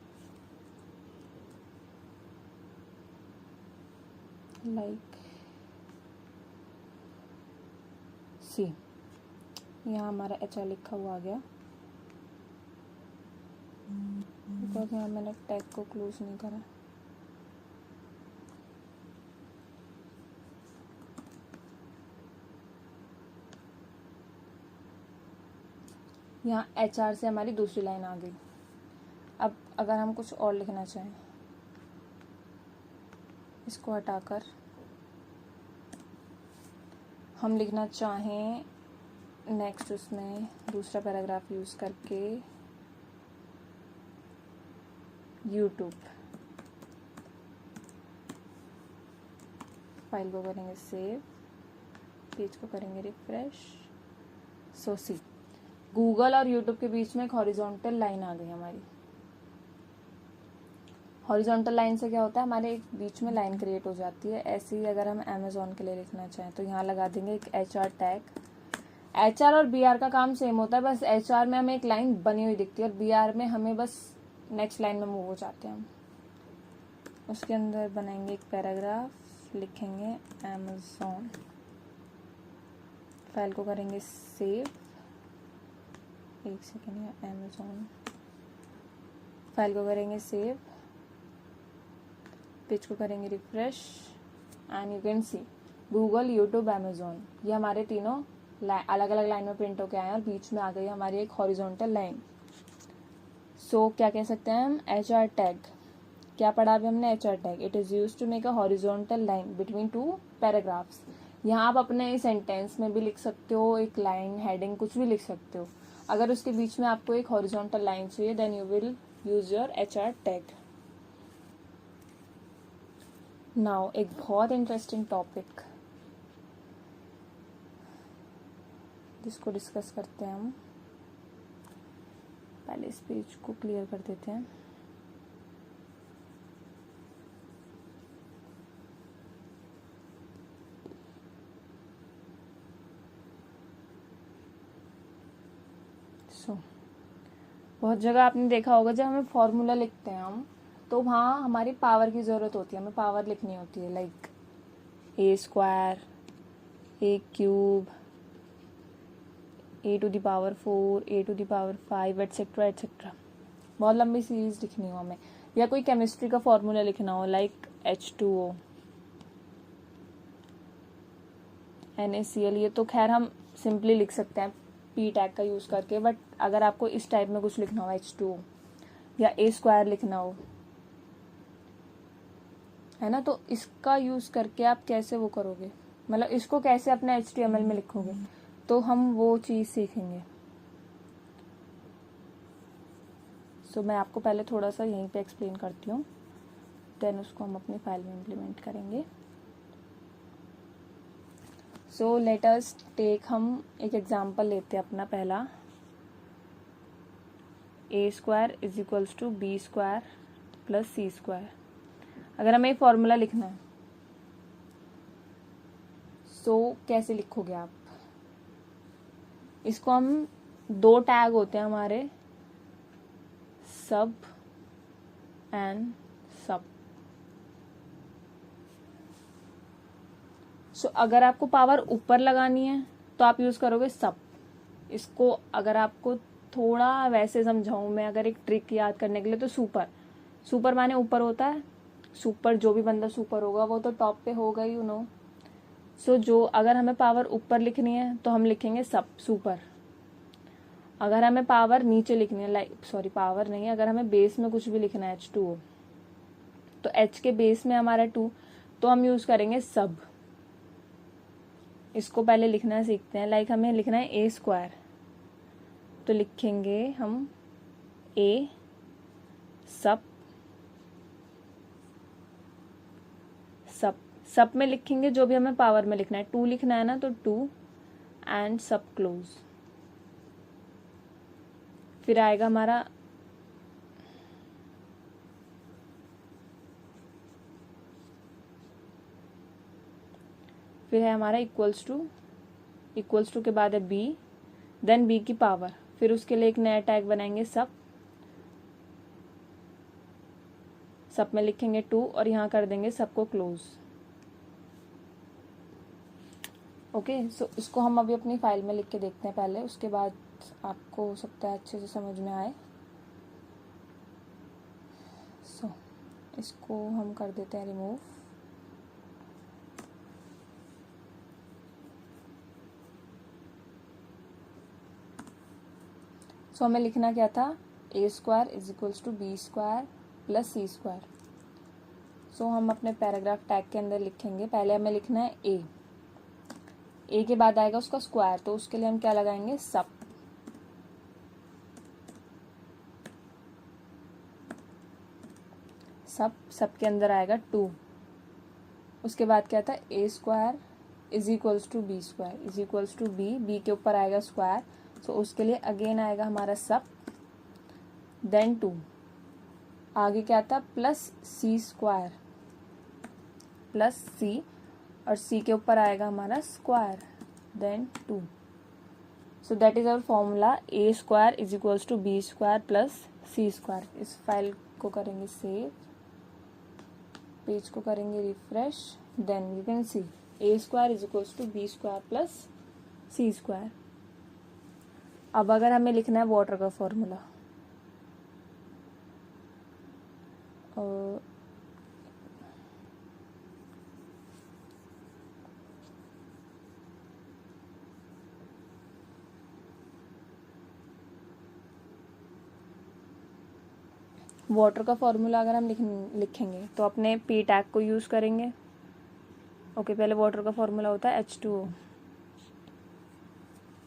लाइक सी, यहाँ हमारा HR लिखा हुआ आ गया, बिकॉज यहाँ मैंने टैग को क्लोज नहीं करा। यहाँ HR से हमारी दूसरी लाइन आ गई। अब अगर हम कुछ और लिखना चाहें, इसको हटाकर हम लिखना चाहें नेक्स्ट उसमें दूसरा पैराग्राफ यूज़ करके यूट्यूब, फाइल को करेंगे सेव, पेज को करेंगे रिफ्रेश। सो सी, गूगल और यूट्यूब के बीच में एक हॉरिजॉन्टल लाइन आ गई हमारी। हॉरिजॉन्टल लाइन से क्या होता है, हमारे एक बीच में लाइन क्रिएट हो जाती है। ऐसे ही अगर हम अमेजोन के लिए लिखना चाहें तो यहाँ लगा देंगे एक HR टैग। HR और BR का काम सेम होता है, बस HR में हमें एक लाइन बनी हुई दिखती है और BR में हमें बस नेक्स्ट लाइन में मूव हो जाते हैं हम। उसके अंदर बनाएंगे एक पैराग्राफ, लिखेंगे अमेजोन, फाइल को करेंगे सेव, एक सेकेंड, है अमेजोन, फाइल को करेंगे सेव, पेज को करेंगे refresh and you can C Google, YouTube, Amazon, ये हमारे तीनों अलग अलग लाइन में प्रिंट होके आए हैं और बीच में आ गई हमारी एक हॉरिजॉन्टल लाइन। सो क्या कह सकते हैं हम, HR टैग, क्या पढ़ा अभी हमने, HR tag, it is used to make a horizontal line between 2 paragraphs. यहाँ आप अपने सेंटेंस में भी लिख सकते हो, एक लाइन, हेडिंग, कुछ भी लिख सकते हो। अगर उसके बीच में आपको एक हॉरिजॉन्टल लाइन चाहिए then you will use your HR tag. Now एक बहुत इंटरेस्टिंग टॉपिक जिसको डिस्कस करते हैं हम। पहले इस पेज को क्लियर कर देते हैं। बहुत जगह आपने देखा होगा जब हमें फॉर्मूला लिखते हैं हम, तो वहाँ हमारी पावर की ज़रूरत होती है, हमें पावर लिखनी होती है, like A², A³ A⁴, A⁵, etcetera etcetera. बहुत लंबी सीरीज लिखनी हो हमें, या कोई केमिस्ट्री का फॉर्मूला लिखना हो लाइक H2O, NaCl, ये तो खैर हम सिंपली लिख सकते हैं P टैग का यूज़ करके। बट अगर आपको इस टाइप में कुछ लिखना हो, H2O या A² लिखना हो, है ना, तो इसका यूज़ करके आप कैसे वो करोगे, मतलब इसको कैसे अपने HTML में लिखोगे, तो हम वो चीज़ सीखेंगे। सो मैं आपको पहले थोड़ा सा यहीं पे एक्सप्लेन करती हूँ, देन उसको हम अपनी फाइल में इम्प्लीमेंट करेंगे। सो लेट अस टेक, हम एक एग्जांपल लेते हैं अपना पहला, A² = B² + C²। अगर हमें एक फॉर्मूला लिखना है, सो कैसे लिखोगे आप इसको? हम 2 टैग होते हैं हमारे, सब एंड सब। सो अगर आपको पावर ऊपर लगानी है तो आप यूज करोगे सब। इसको अगर आपको थोड़ा वैसे समझाऊं मैं, अगर एक ट्रिक याद करने के लिए, तो सुपर माने ऊपर होता है, सुपर जो भी बंदा सुपर होगा वो तो टॉप पे होगा ही, सो जो अगर हमें पावर ऊपर लिखनी है तो हम लिखेंगे सब, सुपर। अगर हमें पावर नीचे लिखनी है, पावर नहीं, अगर हमें बेस में कुछ भी लिखना है H2O, तो H के बेस में हमारा 2, तो हम यूज़ करेंगे सब। इसको पहले लिखना सीखते हैं। लाइक हमें लिखना है A स्क्वायर, तो लिखेंगे हम A सब सब में लिखेंगे जो भी हमें पावर में लिखना है। 2 लिखना है ना, तो 2 एंड सब क्लोज। फिर आएगा हमारा फिर है हमारा इक्वल्स टू के बाद है B, देन B की पावर, फिर उसके लिए एक नया टैग बनाएंगे सब में लिखेंगे 2 और यहाँ कर देंगे सबको क्लोज। ओके, सो इसको हम अभी अपनी फाइल में लिख के देखते हैं पहले, उसके बाद आपको हो सकता है अच्छे से समझ में आए। सो इसको हम कर देते हैं रिमूव। सो हमें लिखना क्या था, A square is equals to B square plus C square. So हम अपने पैराग्राफ टैग के अंदर लिखेंगे, पहले हमें लिखना है A के बाद आएगा उसका स्क्वायर, तो उसके लिए हम क्या लगाएंगे, सब के अंदर आएगा 2। उसके बाद क्या था, A square is equals to B square is equals to B के ऊपर आएगा स्क्वायर, सो उसके लिए अगेन आएगा हमारा सब, देन 2। आगे क्या था, plus C square plus C, और C के ऊपर आएगा हमारा square, then 2। So that is our formula, A square is equals to B square plus C square. इस फाइल को करेंगे सेव, पेज को करेंगे refresh, then you can see A square is equals to B square plus C square. अब अगर हमें लिखना है वाटर का फॉर्मूला, वाटर का फॉर्मूला अगर हम लिखेंगे तो अपने P टैग को यूज़ करेंगे। ओके, पहले वाटर का फॉर्मूला होता है H2O,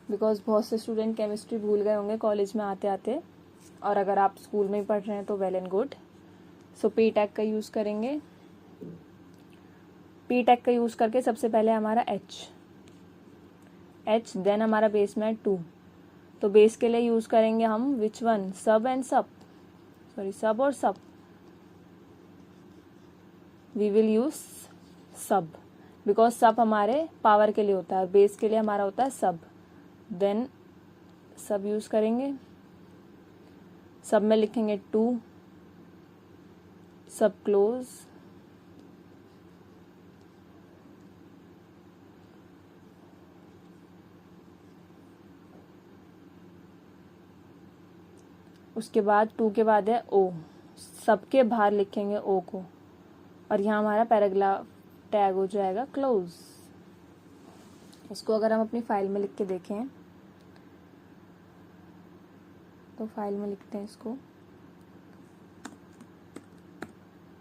बिकॉज बहुत से स्टूडेंट केमिस्ट्री भूल गए होंगे कॉलेज में आते आते, और अगर आप स्कूल में ही पढ़ रहे हैं तो well and good. So P tag का यूज़ करेंगे। P टैग का यूज़ करके सबसे पहले हमारा H, देन हमारा बेस में 2, तो बेस के लिए यूज़ करेंगे हम विच वन, सब एंड सब, सब और सब। वी विल यूज सब, बिकॉज सब हमारे पावर के लिए होता है, बेस के लिए हमारा होता है सब। देन सब यूज करेंगे, सब में लिखेंगे 2, सब क्लोज, उसके बाद 2 के बाद है O, सबके बाहर लिखेंगे O को, और यहाँ हमारा पैराग्राफ टैग हो जाएगा क्लोज। इसको अगर हम अपनी फाइल में लिख के देखें, तो फाइल में लिखते हैं इसको,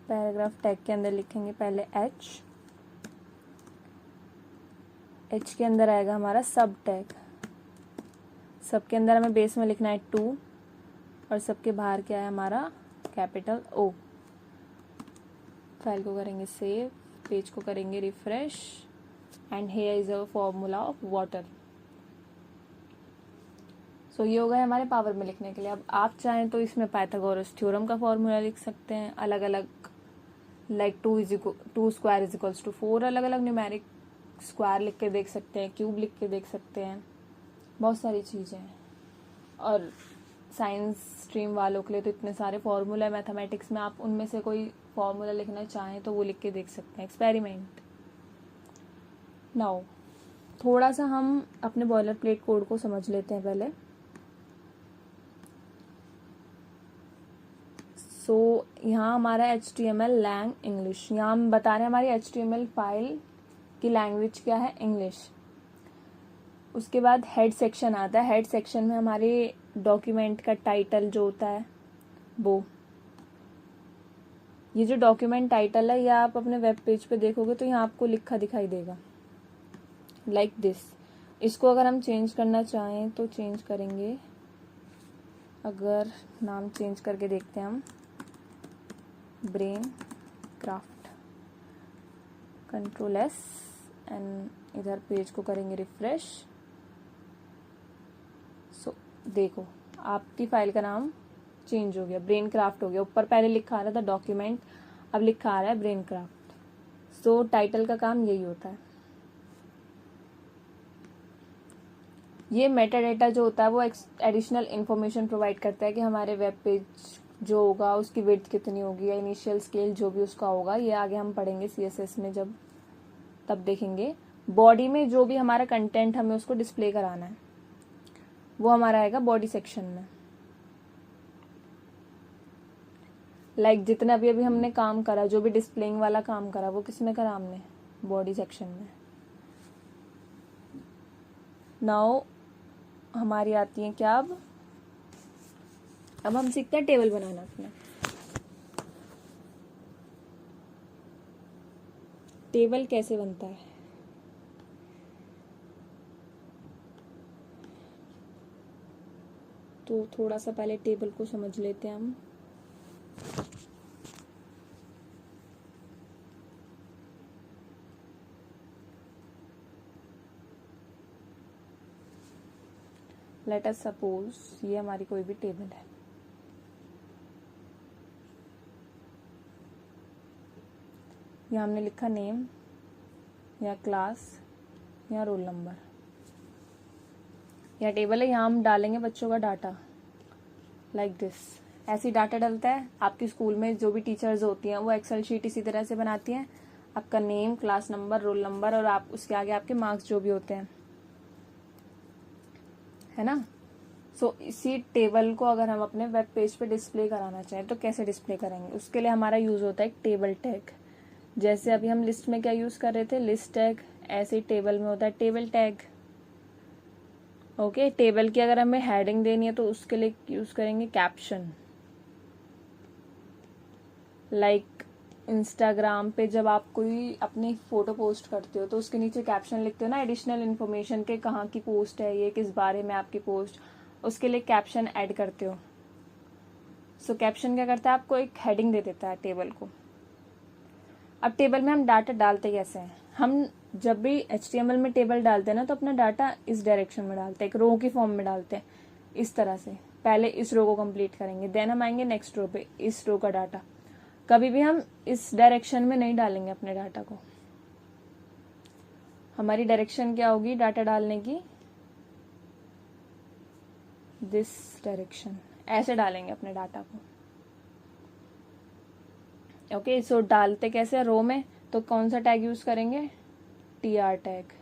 पैराग्राफ टैग के अंदर लिखेंगे पहले H के अंदर आएगा हमारा सब टैग, सब के अंदर हमें बेस में लिखना है 2, और सबके बाहर क्या है हमारा कैपिटल O। फाइल को करेंगे सेव, पेज को करेंगे refresh, and here is a formula of water. So ये हो गया हमारे पावर में लिखने के लिए। अब आप चाहें तो इसमें पाइथागोरस थ्योरम का फॉर्मूला लिख सकते हैं, अलग अलग, like 2 square is equals to 4, अलग अलग न्यूमेरिक स्क्वायर लिख के देख सकते हैं, क्यूब लिख के देख सकते हैं, बहुत सारी चीज़ें हैं। और साइंस स्ट्रीम वालों के लिए तो इतने सारे फॉर्मूला है मैथमेटिक्स में, आप उनमें से कोई फॉर्मूला लिखना चाहें तो वो लिख के देख सकते हैं, एक्सपेरिमेंट। नाउ थोड़ा सा हम अपने बॉयलर प्लेट कोड को समझ लेते हैं पहले। सो यहाँ हमारा HTML लैंग इंग्लिश, यहाँ हम बता रहे हैं हमारी HTML फाइल की लैंग्वेज क्या है, इंग्लिश। उसके बाद हेड सेक्शन आता है, हेड सेक्शन में हमारे डॉक्यूमेंट का टाइटल जो होता है वो, ये जो डॉक्यूमेंट टाइटल है, ये आप अपने वेब पेज पे देखोगे तो यहाँ आपको लिखा दिखाई देगा लाइक दिस। इसको अगर हम चेंज करना चाहें तो चेंज करेंगे। अगर नाम चेंज करके देखते हैं हम, brain craft, control S, and इधर पेज को करेंगे रिफ्रेश। सो देखो आपकी फाइल का नाम चेंज हो गया, ब्रेन क्राफ्ट हो गया। ऊपर पहले लिखा आ रहा था डॉक्यूमेंट, अब लिखा आ रहा है ब्रेन क्राफ्ट। सो टाइटल का काम यही होता है। ये मेटा डेटा जो होता है वो एडिशनल इन्फॉर्मेशन प्रोवाइड करता है कि हमारे वेब पेज जो होगा उसकी विड्थ कितनी होगी या इनिशियल स्केल जो भी उसका होगा, ये आगे हम पढ़ेंगे CSS में जब तब देखेंगे। बॉडी में जो भी हमारा कंटेंट हमें उसको डिस्प्ले कराना है वो हमारा आएगा बॉडी सेक्शन में। लाइक जितना भी अभी हमने काम करा, जो भी डिस्प्लेइंग वाला काम करा, वो किस में करा हमने, बॉडी सेक्शन में। नाउ हमारी आती है क्या, अब हम सीखते हैं टेबल बनाना अपना। टेबल कैसे बनता है, तो थोड़ा सा पहले टेबल को समझ लेते हैं हम। लेट अस सपोज ये हमारी कोई भी टेबल है। यहाँ हमने लिखा नेम या क्लास या रोल नंबर, या टेबल है। यहाँ हम डालेंगे बच्चों का डाटा लाइक दिस। ऐसी डाटा डलता है आपकी स्कूल में। जो भी टीचर्स होती हैं वो एक्सेल शीट इसी तरह से बनाती हैं, आपका name, class number, roll number और आप उसके आगे आपके मार्क्स जो भी होते हैं, है ना। सो इसी टेबल को अगर हम अपने वेब पेज पे डिस्प्ले कराना चाहें तो कैसे डिस्प्ले करेंगे, उसके लिए हमारा यूज होता है एक टेबल टैग। जैसे अभी हम लिस्ट में क्या यूज कर रहे थे, लिस्ट टैग, ऐसे ही टेबल में होता है टेबल टैग। ओके, टेबल की अगर हमें हेडिंग देनी है तो उसके लिए यूज करेंगे कैप्शन। लाइक इंस्टाग्राम पे जब आप कोई अपनी फोटो पोस्ट करते हो तो उसके नीचे कैप्शन लिखते हो ना, एडिशनल इन्फॉर्मेशन के कहाँ की पोस्ट है ये, किस बारे में आपकी पोस्ट, उसके लिए कैप्शन ऐड करते हो। सो कैप्शन क्या करता है, आपको एक हेडिंग दे देता है टेबल को। अब टेबल में हम डाटा डालते कैसे हैं, हम जब भी HTML में टेबल डालते हैं ना तो अपना डाटा इस डायरेक्शन में डालते हैं, एक रो की फॉर्म में डालते हैं इस तरह से। पहले इस रो को कंप्लीट करेंगे, देन हम आएंगे नेक्स्ट रो पे, इस रो का डाटा। कभी भी हम इस डायरेक्शन में नहीं डालेंगे अपने डाटा को। हमारी डायरेक्शन क्या होगी डाटा डालने की, दिस डायरेक्शन, ऐसे डालेंगे अपने डाटा को। ओके, सो डालते कैसे, रो में, तो कौन सा टैग यूज करेंगे, TR टैग।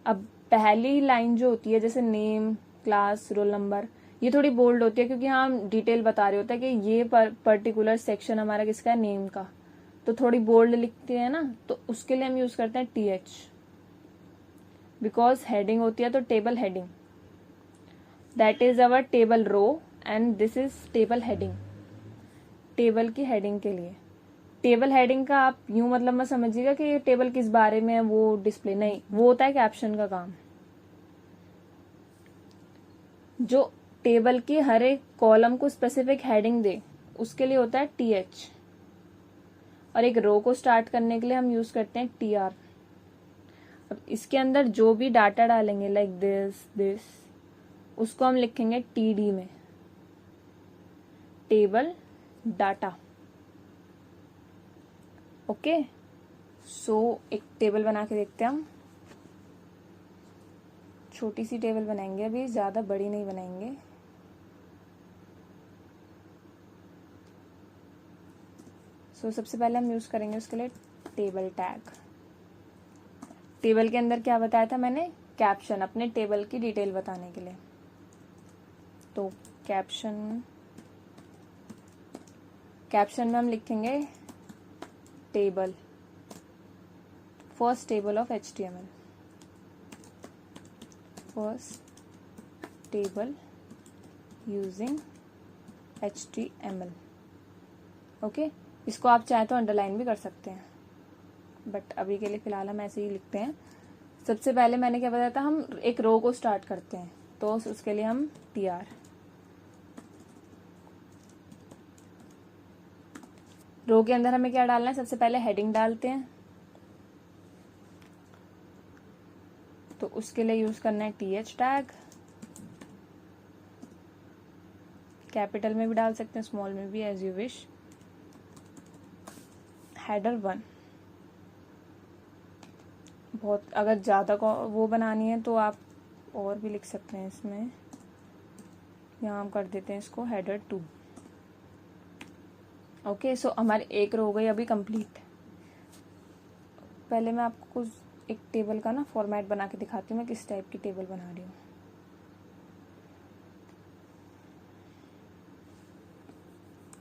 अब पहली लाइन जो होती है जैसे नेम, क्लास, रोल नंबर, ये थोड़ी बोल्ड होती है क्योंकि हम डिटेल बता रहे होते हैं कि ये पर्टिकुलर सेक्शन हमारा किसका है, नेम का, तो थोड़ी बोल्ड लिखते हैं ना, तो उसके लिए हम यूज करते हैं TH, बिकॉज हेडिंग होती है तो table heading, that is our table row and this is table heading. Table की हेडिंग के लिए, टेबल हेडिंग का आप यूं मतलब मत समझिएगा कि ये टेबल किस बारे में है वो डिस्प्ले, नहीं, वो होता है कैप्शन का काम। जो टेबल की हर एक कॉलम को स्पेसिफिक हेडिंग दे उसके लिए होता है TH, और एक रो को स्टार्ट करने के लिए हम यूज करते हैं TR। अब इसके अंदर जो भी डाटा डालेंगे लाइक दिस, उसको हम लिखेंगे TD में, टेबल डाटा। ओके, सो एक टेबल बना के देखते हैं हम। छोटी सी टेबल बनाएंगे अभी, ज्यादा बड़ी नहीं बनाएंगे। सो सबसे पहले हम यूज करेंगे उसके लिए टेबल टैग। टेबल के अंदर क्या बताया था मैंने, कैप्शन, अपने टेबल की डिटेल बताने के लिए। तो कैप्शन में हम लिखेंगे table, first table of HTML, first table using HTML। Okay, इसको आप चाहे तो अंडरलाइन भी कर सकते हैं, बट अभी के लिए फ़िलहाल हम ऐसे ही लिखते हैं। सबसे पहले मैंने क्या बताया था, हम एक रो को स्टार्ट करते हैं, तो उसके लिए हम tr, रो के अंदर हमें क्या डालना है, सबसे पहले हेडिंग डालते हैं, तो उसके लिए यूज करना है th टैग। कैपिटल में भी डाल सकते हैं, स्मॉल में भी, एज यू विश। हेडर 1, बहुत अगर ज़्यादा वो बनानी है तो आप और भी लिख सकते हैं इसमें। यहाँ हम कर देते हैं इसको हेडर 2। ओके, सो हमारी एक रो हो गई अभी कंप्लीट। पहले मैं आपको कुछ एक टेबल का ना फॉर्मेट बना के दिखाती हूँ, मैं किस टाइप की टेबल बना रही हूँ।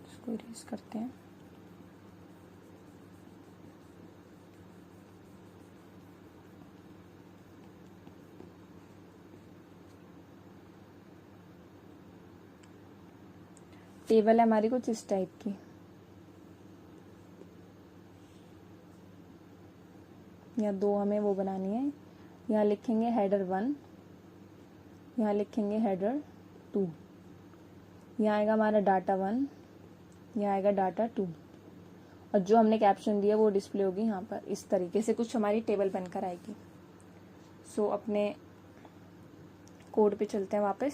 इसको इरेज करते हैं। टेबल है हमारी कुछ इस टाइप की। या दो हमें वो बनानी है। यहाँ लिखेंगे हेडर 1, यहाँ लिखेंगे हेडर 2, यहाँ आएगा हमारा डाटा 1, यहाँ आएगा डाटा 2, और जो हमने कैप्शन दिया वो डिस्प्ले होगी यहाँ पर। इस तरीके से कुछ हमारी टेबल बनकर आएगी। सो अपने कोड पे चलते हैं वापस।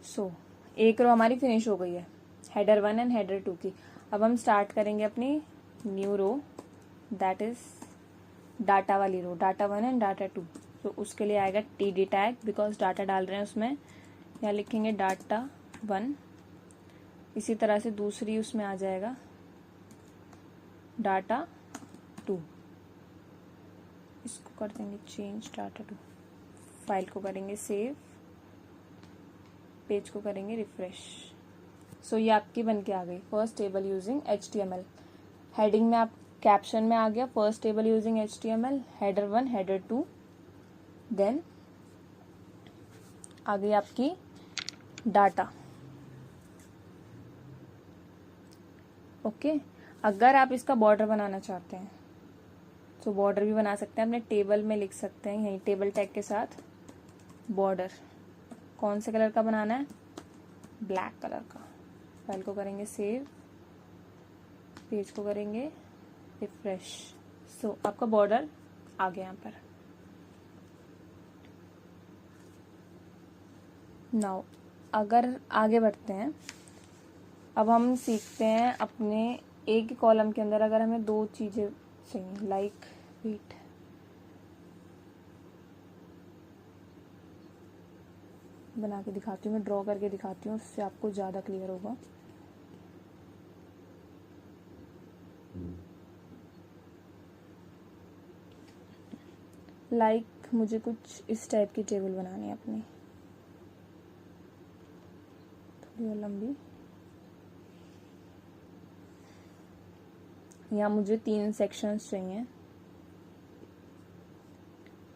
सो एक रो हमारी फिनिश हो गई है, हेडर 1 एंड हेडर 2 की। अब हम स्टार्ट करेंगे अपनी new row, that is data वाली रो, डाटा 1 एंड डाटा 2। तो उसके लिए आएगा td टैग, बिकॉज डाटा डाल रहे हैं उसमें। यहाँ लिखेंगे डाटा 1, इसी तरह से दूसरी उसमें आ जाएगा डाटा 2। इसको कर देंगे चेंज डाटा 2, फाइल को करेंगे सेव, पेज को करेंगे रिफ्रेश। सो ये आपकी बन के आ गई first table using HTML। Heading में आप कैप्शन में आ गया first table using HTML, header 1, header 2, then आ गई आपकी डाटा। ओके, अगर आप इसका बॉर्डर बनाना चाहते हैं तो बॉर्डर भी बना सकते हैं, अपने टेबल में लिख सकते हैं यहीं टेबल टैग के साथ बॉर्डर। कौन से कलर का बनाना है, ब्लैक कलर का। फाइल को करेंगे सेव, पेज को करेंगे रिफ्रेश। सो आपका बॉर्डर आ गया यहाँ पर। नाउ अगर आगे बढ़ते हैं, अब हम सीखते हैं अपने एक ही कॉलम के अंदर अगर हमें दो चीज़ें चाहिए, लाइक वेट, बना के दिखाती हूँ, मैं ड्रॉ करके दिखाती हूँ, उससे आपको ज़्यादा क्लियर होगा। लाइक मुझे कुछ इस टाइप की टेबल बनानी है अपनी, थोड़ी और लंबी। यहाँ मुझे 3 सेक्शंस चाहिए।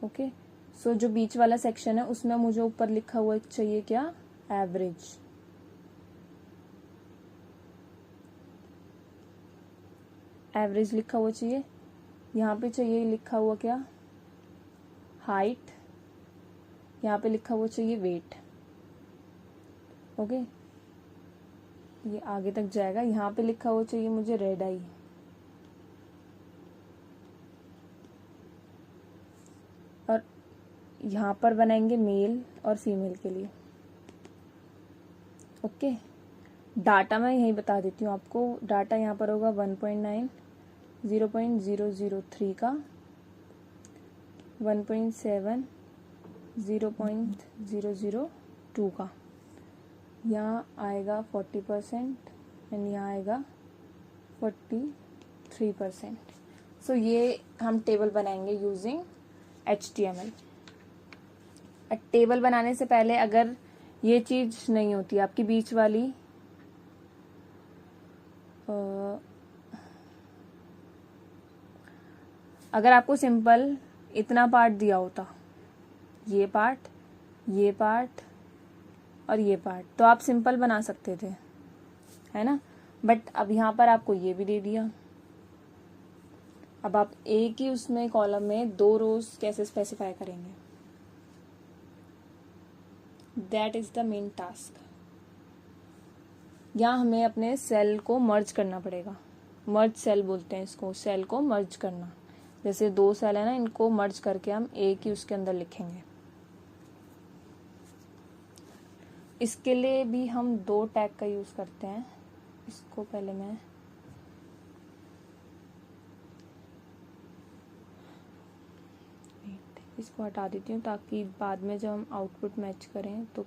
ओके, सो जो बीच वाला सेक्शन है उसमें मुझे ऊपर लिखा हुआ चाहिए क्या, एवरेज। एवरेज लिखा हुआ चाहिए। यहाँ पे चाहिए लिखा हुआ क्या, हाइट। यहाँ पे लिखा हुआ चाहिए वेट। ओके, ये आगे तक जाएगा। यहाँ पे लिखा हुआ चाहिए मुझे रेड आई। और यहाँ पर बनाएंगे मेल और फीमेल के लिए। ओके, डाटा मैं यही बता देती हूँ आपको। डाटा यहाँ पर होगा 1.9, 0.003 का, 1.7, 0.002 का। यहाँ आएगा 40% एंड यहाँ आएगा 43%। सो ये हम टेबल बनाएंगे यूजिंग HTML। टेबल बनाने से पहले अगर ये चीज़ नहीं होती आपकी बीच वाली, अगर आपको सिंपल इतना पार्ट दिया होता, ये पार्ट ये पार्ट और ये पार्ट, तो आप सिंपल बना सकते थे, है ना। बट अब यहाँ पर आपको ये भी दे दिया। अब आप एक ही उसमें कॉलम में 2 रोज कैसे स्पेसिफाई करेंगे, that is the main task. यहाँ हमें अपने सेल को मर्ज करना पड़ेगा, मर्ज सेल बोलते हैं इसको, सेल को मर्ज करना। जैसे 2 सेल है ना, इनको मर्ज करके हम एक ही उसके अंदर लिखेंगे। इसके लिए भी हम 2 टैग का यूज करते हैं। इसको पहले मैं इसको हटा देती हूँ ताकि बाद में जब हम आउटपुट मैच करें तो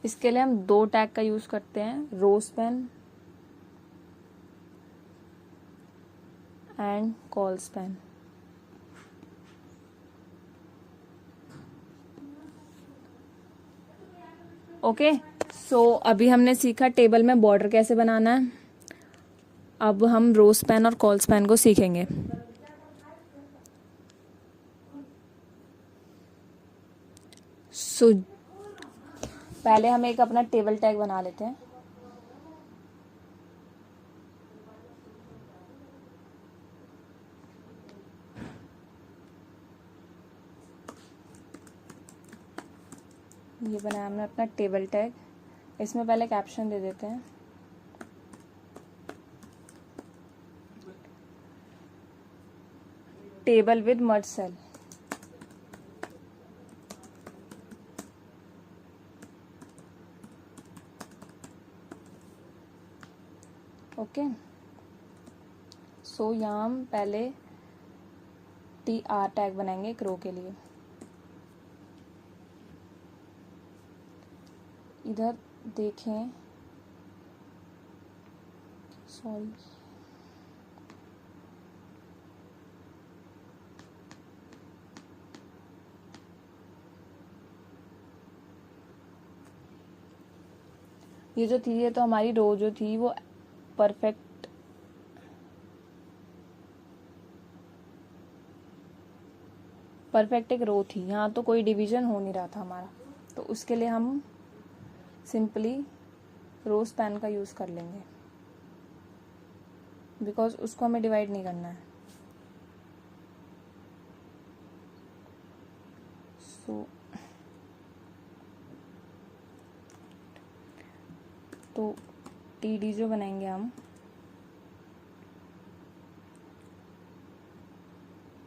इसके लिए हम 2 टैग का यूज करते हैं, row span and col span. Okay, so अभी हमने सीखा टेबल में बॉर्डर कैसे बनाना है। अब हम रो स्पैन और कॉल स्पैन को सीखेंगे। सो पहले हम एक अपना टेबल टैग बना लेते हैं। ये बनाया हमने अपना टेबल टैग। इसमें पहले कैप्शन दे देते हैं, table with merge cell. Okay, so यहाँ हम पहले TR टैग बनाएंगे एक रो के लिए। इधर देखें, सॉरी, ये जो थी, ये तो हमारी रो जो थी वो परफेक्ट एक रो थी। यहाँ तो कोई डिवीजन हो नहीं रहा था हमारा, तो उसके लिए हम सिंपली रो स्पैन का यूज कर लेंगे, बिकॉज उसको हमें डिवाइड नहीं करना है। सो तो TD जो बनाएंगे हम,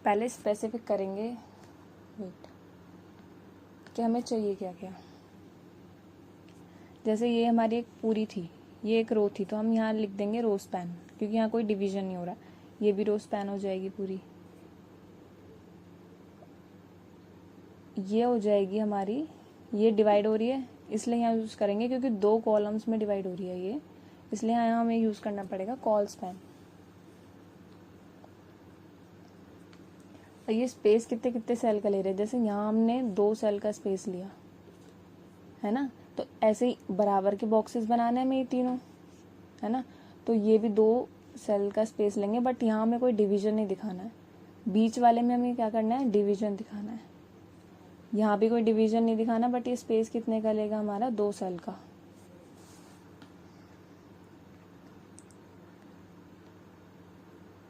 पहले स्पेसिफिक करेंगे, वेट, कि हमें चाहिए क्या क्या। जैसे ये हमारी एक पूरी थी, ये एक रो थी, तो हम यहाँ लिख देंगे रो स्पैन, क्योंकि यहाँ कोई डिवीजन नहीं हो रहा। ये भी रो स्पैन हो जाएगी पूरी, ये हो जाएगी हमारी, ये डिवाइड हो रही है इसलिए यहाँ यूज़ करेंगे, क्योंकि 2 कॉलम्स में डिवाइड हो रही है ये, इसलिए यहाँ हमें यूज़ करना पड़ेगा कॉल स्पैन। और ये स्पेस कितने कितने सेल का ले रहे हैं, जैसे यहाँ हमने 2 सेल का स्पेस लिया है ना, तो ऐसे ही बराबर के बॉक्सेस बनाने हैं हमें ये तीनों, है ना। तो ये भी 2 सेल का स्पेस लेंगे, बट यहाँ हमें कोई डिवीजन नहीं दिखाना है। बीच वाले में हमें क्या करना है, डिवीजन दिखाना है। यहाँ भी कोई डिवीजन नहीं दिखाना, बट ये स्पेस कितने का लेगा हमारा, 2 सेल का।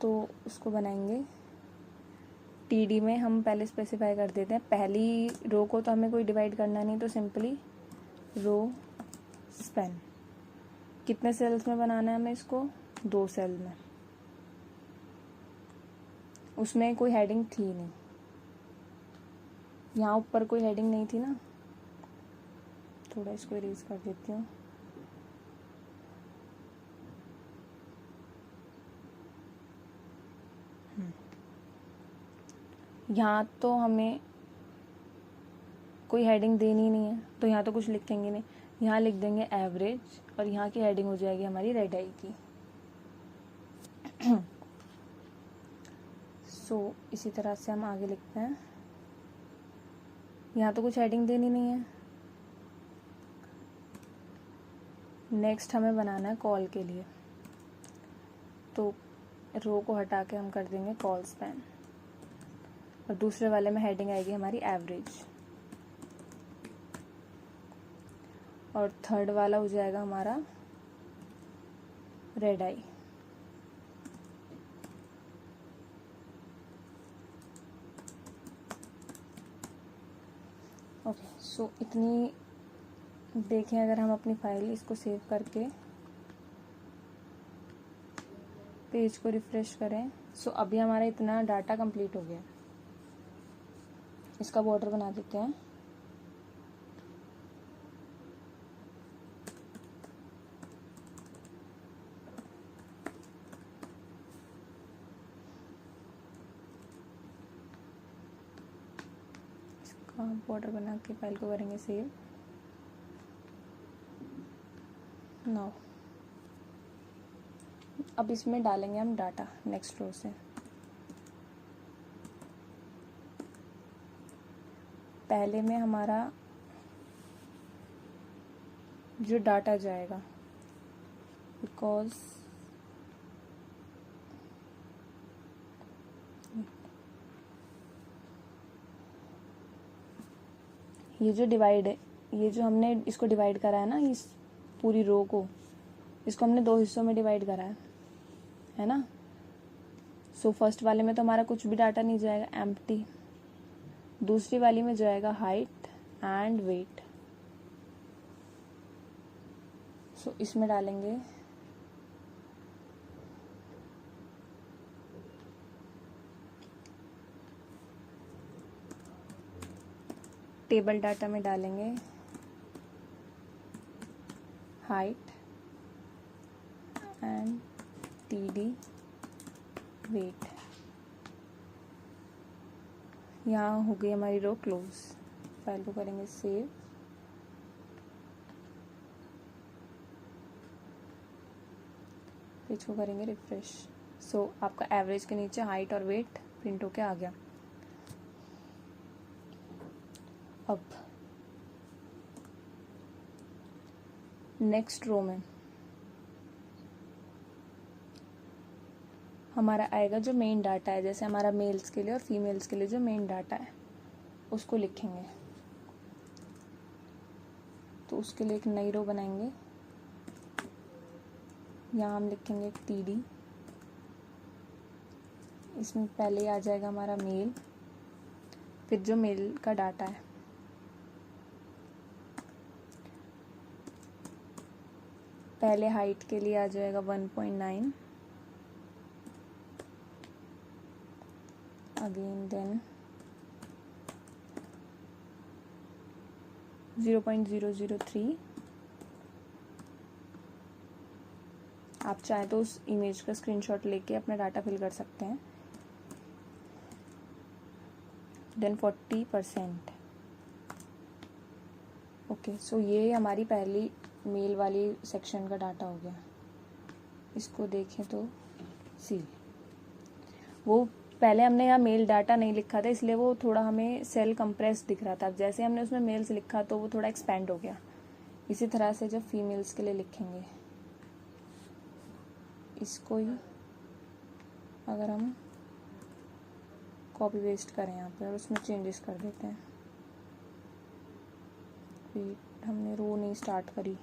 तो उसको बनाएंगे TD में। हम पहले स्पेसिफाई कर देते हैं, पहली रो को तो हमें कोई डिवाइड करना नहीं, तो सिंपली रो स्पैन। कितने सेल्स में बनाना है हमें इसको, 2 सेल में। उसमें कोई हेडिंग थी नहीं, यहाँ ऊपर कोई हेडिंग नहीं थी ना, थोड़ा इसको इरेज कर देती हूँ। यहाँ तो हमें कोई हेडिंग देनी नहीं है, तो यहाँ तो कुछ लिखेंगे नहीं, यहाँ लिख देंगे एवरेज, और यहाँ की हेडिंग हो जाएगी हमारी रेड आई की। सो इसी तरह से हम आगे लिखते हैं, यहाँ तो कुछ हेडिंग देनी नहीं है। नेक्स्ट हमें बनाना है कॉल के लिए, तो रो को हटा के हम कर देंगे कॉल स्पैन। और दूसरे वाले में हेडिंग आएगी हमारी एवरेज, और थर्ड वाला हो जाएगा हमारा रेड आई। ओके, सो इतनी देखें अगर हम अपनी फाइल इसको सेव करके पेज को रिफ्रेश करें, सो अभी हमारा इतना डाटा कंप्लीट हो गया। इसका बॉर्डर बना देते हैं। इसका बॉर्डर बना के फाइल को करेंगे सेव। नाउ अब इसमें डालेंगे हम डाटा नेक्स्ट रो से। पहले में हमारा जो डाटा जाएगा, बिकॉज ये जो डिवाइड है, ये जो हमने इसको डिवाइड करा है ना, इस पूरी रो को, इसको हमने 2 हिस्सों में डिवाइड करा है ना। सो फर्स्ट वाले में तो हमारा कुछ भी डाटा नहीं जाएगा, एम्प्टी। दूसरी वाली में जाएगा हाइट एंड वेट। सो इसमें डालेंगे टेबल डाटा में डालेंगे हाइट एंड टीडी वेट। यहाँ हो गई हमारी रो क्लोज। फाइल को करेंगे सेव। पेज को करेंगे रिफ्रेश। सो आपका एवरेज के नीचे हाइट और वेट प्रिंट होके आ गया। अब नेक्स्ट रो में हमारा आएगा जो मेन डाटा है, जैसे हमारा मेल्स के लिए और फीमेल्स के लिए जो मेन डाटा है उसको लिखेंगे। तो उसके लिए एक नई रो बनाएंगे। यहाँ हम लिखेंगे टीडी। इसमें पहले आ जाएगा हमारा मेल, फिर जो मेल का डाटा है। पहले हाइट के लिए आ जाएगा 1.9, अगेन देन 0.003। आप चाहे तो उस इमेज का स्क्रीनशॉट लेके अपना डाटा फिल कर सकते हैं। देन 40%। ओके, सो ये हमारी पहली मेल वाली सेक्शन का डाटा हो गया। इसको देखें तो सी, वो पहले हमने यहाँ मेल डाटा नहीं लिखा था, इसलिए वो थोड़ा हमें सेल कंप्रेस दिख रहा था। अब जैसे हमने उसमें मेल्स लिखा तो वो थोड़ा एक्सपेंड हो गया। इसी तरह से जब फीमेल्स के लिए लिखेंगे, इसको ही अगर हम कॉपी पेस्ट करें यहाँ पे और उसमें चेंजेस कर देते हैं। वेट, हमने रो नहीं स्टार्ट करी।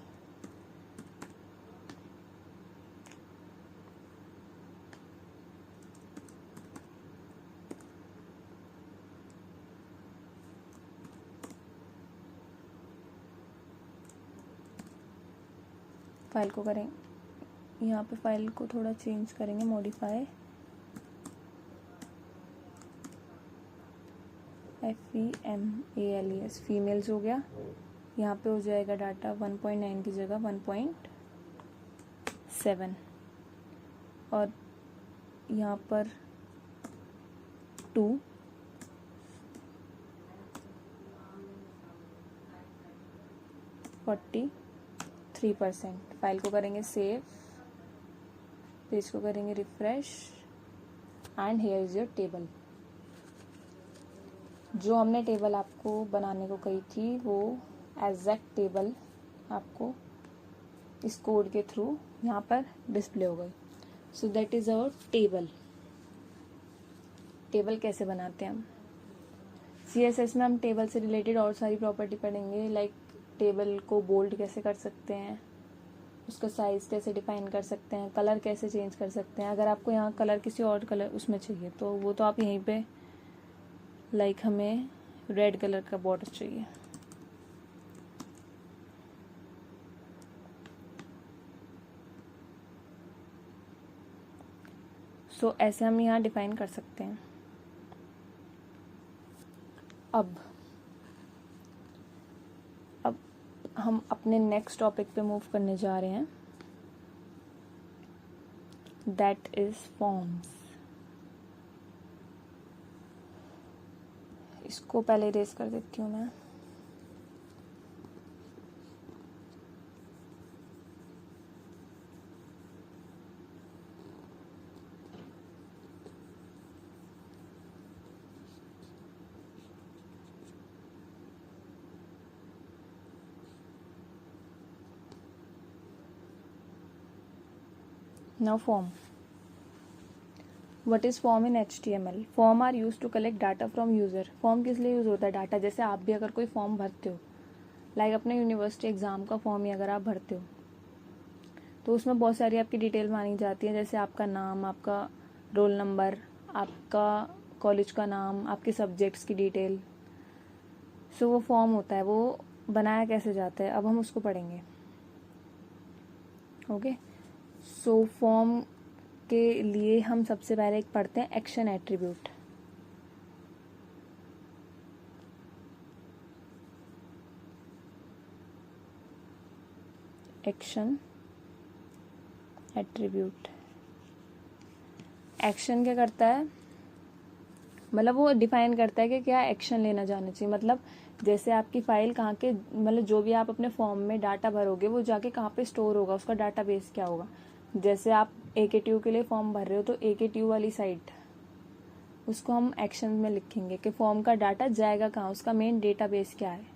फाइल को करें, यहाँ पे फाइल को थोड़ा चेंज करेंगे, मॉडिफाई FEMALES, फीमेल्स हो गया। यहाँ पे हो जाएगा डाटा 1.9 की जगह 1.7, और यहाँ पर 2, $43। फाइल को करेंगे सेव, पेज को करेंगे refresh, and here is your table. जो हमने टेबल आपको बनाने को कही थी वो एग्जैक्ट टेबल आपको इस कोड के थ्रू यहाँ पर डिस्प्ले हो गई। सो that is our table. Table कैसे बनाते हैं हम, CSS में हम टेबल से रिलेटेड और सारी प्रॉपर्टी पढ़ेंगे, लाइक टेबल को बोल्ड कैसे कर सकते हैं, उसका साइज़ कैसे डिफाइन कर सकते हैं, कलर कैसे चेंज कर सकते हैं। अगर आपको यहाँ कलर किसी और कलर उसमें चाहिए तो वो तो आप यहीं पे, लाइक हमें रेड कलर का बॉर्डर चाहिए, सो ऐसे हम यहाँ डिफाइन कर सकते हैं। अब हम अपने नेक्स्ट टॉपिक पे मूव करने जा रहे हैं, दैट इज फॉर्म्स। इसको पहले इरेज कर देती हूँ मैं। Now form. What is form in HTML? Form are used to collect data from user. Form किस लिए यूज़ होता है? डाटा, जैसे आप भी अगर कोई फॉर्म भरते हो, लाइक अपने यूनिवर्सिटी एग्ज़ाम का फॉर्म ही अगर आप भरते हो तो उसमें बहुत सारी आपकी डिटेल मांगी जाती है, जैसे आपका नाम, आपका रोल नंबर, आपका कॉलेज का नाम, आपके सब्जेक्ट्स की डिटेल। सो वो फॉर्म होता है। वो बनाया कैसे जाता है अब हम उसको पढ़ेंगे। ओके, सो फॉर्म के लिए हम सबसे पहले एक पढ़ते हैं action attribute. Action attribute, action क्या करता है, मतलब वो डिफाइन करता है कि क्या एक्शन लेना जाना चाहिए। मतलब जैसे आपकी फाइल कहाँ के, मतलब जो भी आप अपने फॉर्म में डाटा भरोगे वो जाके कहाँ पे स्टोर होगा, उसका डाटाबेस क्या होगा। जैसे आप AKTU के लिए फॉर्म भर रहे हो तो AKTU वाली साइट, उसको हम एक्शन में लिखेंगे कि फॉर्म का डाटा जाएगा कहाँ, उसका मेन डेटाबेस क्या है।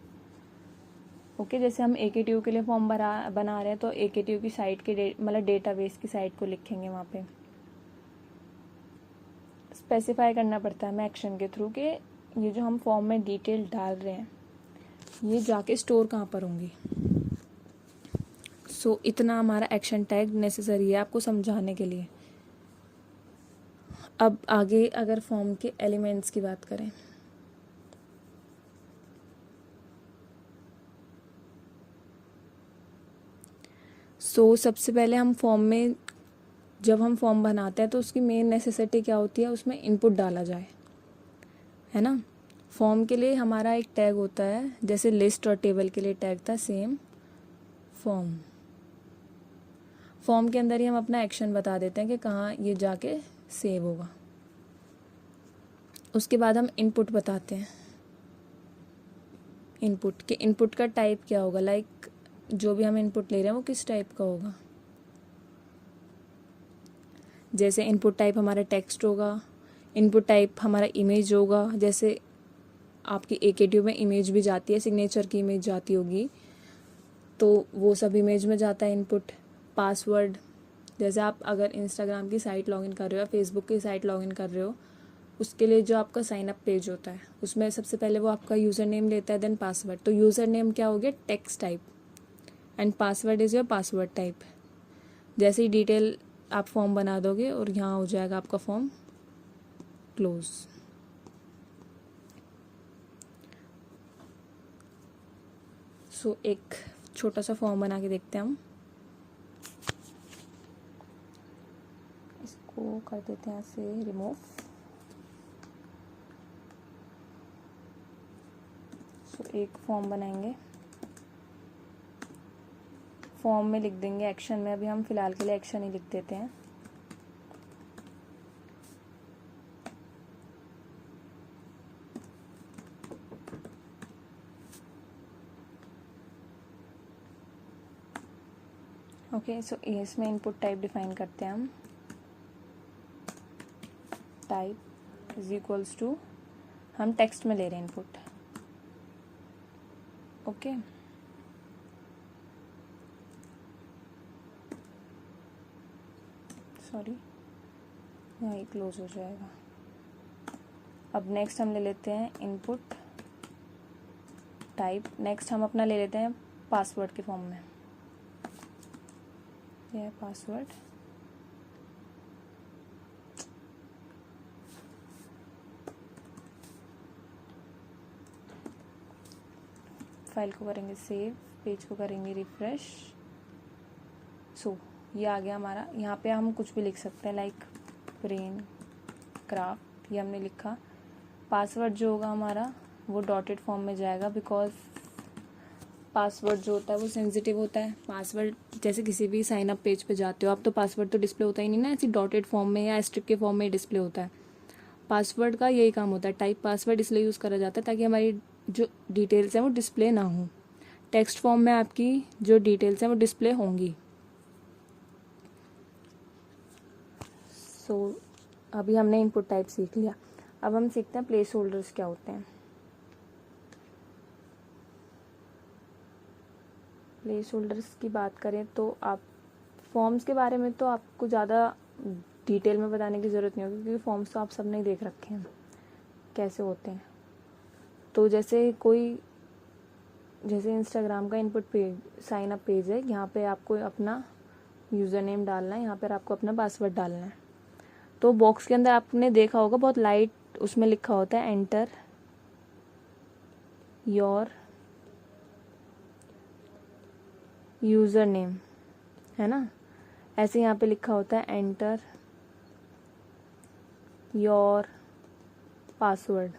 ओके, जैसे हम AKTU के लिए फॉर्म बना रहे हैं तो AKTU की साइट के मतलब डेटाबेस की साइट को लिखेंगे। वहाँ पे स्पेसिफाई करना पड़ता है हमें एक्शन के थ्रू कि ये जो हम फॉर्म में डिटेल डाल रहे हैं ये जाके स्टोर कहाँ पर होंगी। सो इतना हमारा एक्शन टैग नेसेसरी है आपको समझाने के लिए। अब आगे अगर फॉर्म के एलिमेंट्स की बात करें, सो सबसे पहले हम फॉर्म में, जब हम फॉर्म बनाते हैं तो उसकी मेन नेसेसिटी क्या होती है, उसमें इनपुट डाला जाए, है ना। फॉर्म के लिए हमारा एक टैग होता है, जैसे लिस्ट और टेबल के लिए टैग था सेम फॉर्म। फॉर्म के अंदर ही हम अपना एक्शन बता देते हैं कि कहाँ ये जाके सेव होगा। उसके बाद हम इनपुट बताते हैं, इनपुट के इनपुट का टाइप क्या होगा, लाइक जो भी हम इनपुट ले रहे हैं वो किस टाइप का होगा। जैसे इनपुट टाइप हमारा टेक्स्ट होगा, इनपुट टाइप हमारा इमेज होगा, जैसे आपकी AKTU में इमेज भी जाती है, सिग्नेचर की इमेज जाती होगी तो वो सब इमेज में जाता है इनपुट। पासवर्ड, जैसे आप अगर इंस्टाग्राम की साइट लॉगिन कर रहे हो या फेसबुक की साइट लॉगिन कर रहे हो, उसके लिए जो आपका साइन अप पेज होता है उसमें सबसे पहले वो आपका यूज़र नेम लेता है, देन पासवर्ड। तो यूज़र नेम क्या हो गया, text type, and password is your password type. जैसे ही डिटेल आप फॉर्म बना दोगे और यहाँ हो जाएगा आपका फॉर्म क्लोज। सो एक छोटा सा फॉर्म बना के देखते हैं हम। इसको कर देते हैं ऐसे रिमूव। सो एक फॉर्म बनाएंगे, फॉर्म में लिख देंगे एक्शन में, अभी हम फिलहाल के लिए एक्शन ही लिख देते हैं। ओके, सो इसमें इनपुट टाइप डिफाइन करते हैं हम। टाइप इज इक्वल्स टू, हम टेक्स्ट में ले रहे हैं इनपुट। ओके, सॉरी यहाँ ही क्लोज हो जाएगा। अब नेक्स्ट हम ले लेते हैं इनपुट टाइप। नेक्स्ट हम अपना ले लेते हैं पासवर्ड के फॉर्म में, यह है पासवर्ड। फाइल को करेंगे सेव, पेज को करेंगे रिफ्रेश। सो ये आ गया हमारा। यहाँ पे हम कुछ भी लिख सकते हैं, लाइक ब्रेन क्राफ्ट, ये हमने लिखा। पासवर्ड जो होगा हमारा वो डॉटेड फॉर्म में जाएगा, बिकॉज पासवर्ड जो होता है वो सेंसिटिव होता है। पासवर्ड जैसे किसी भी साइन अप पेज पे जाते हो आप, तो पासवर्ड तो डिस्प्ले होता ही नहीं ना, ऐसी डॉटेड फॉर्म में या एस्ट्रिक के फॉर्म में डिस्प्ले होता है। पासवर्ड का यही काम होता है। टाइप पासवर्ड इसलिए यूज़ करा जाता है ताकि हमारी जो डिटेल्स हैं वो डिस्प्ले ना हो। टेक्स्ट फॉर्म में आपकी जो डिटेल्स हैं वो डिस्प्ले होंगी। सो अभी हमने इनपुट टाइप सीख लिया। अब हम सीखते हैं प्लेस होल्डर्स क्या होते हैं। प्लेस होल्डर्स की बात करें तो आप फॉर्म्स के बारे में तो आपको ज़्यादा डिटेल में बताने की ज़रूरत नहीं होगी, क्योंकि फॉर्म्स तो आप सब ने देख रखे हैं कैसे होते हैं। तो जैसे इंस्टाग्राम का input page, sign up page है, यहाँ पे आपको अपना यूज़र नेम डालना है, यहाँ पर आपको अपना पासवर्ड डालना है। तो बॉक्स के अंदर आपने देखा होगा बहुत लाइट उसमें लिखा होता है एंटर योर यूज़र नेम, है ना। ऐसे यहाँ पे लिखा होता है एंटर योर पासवर्ड।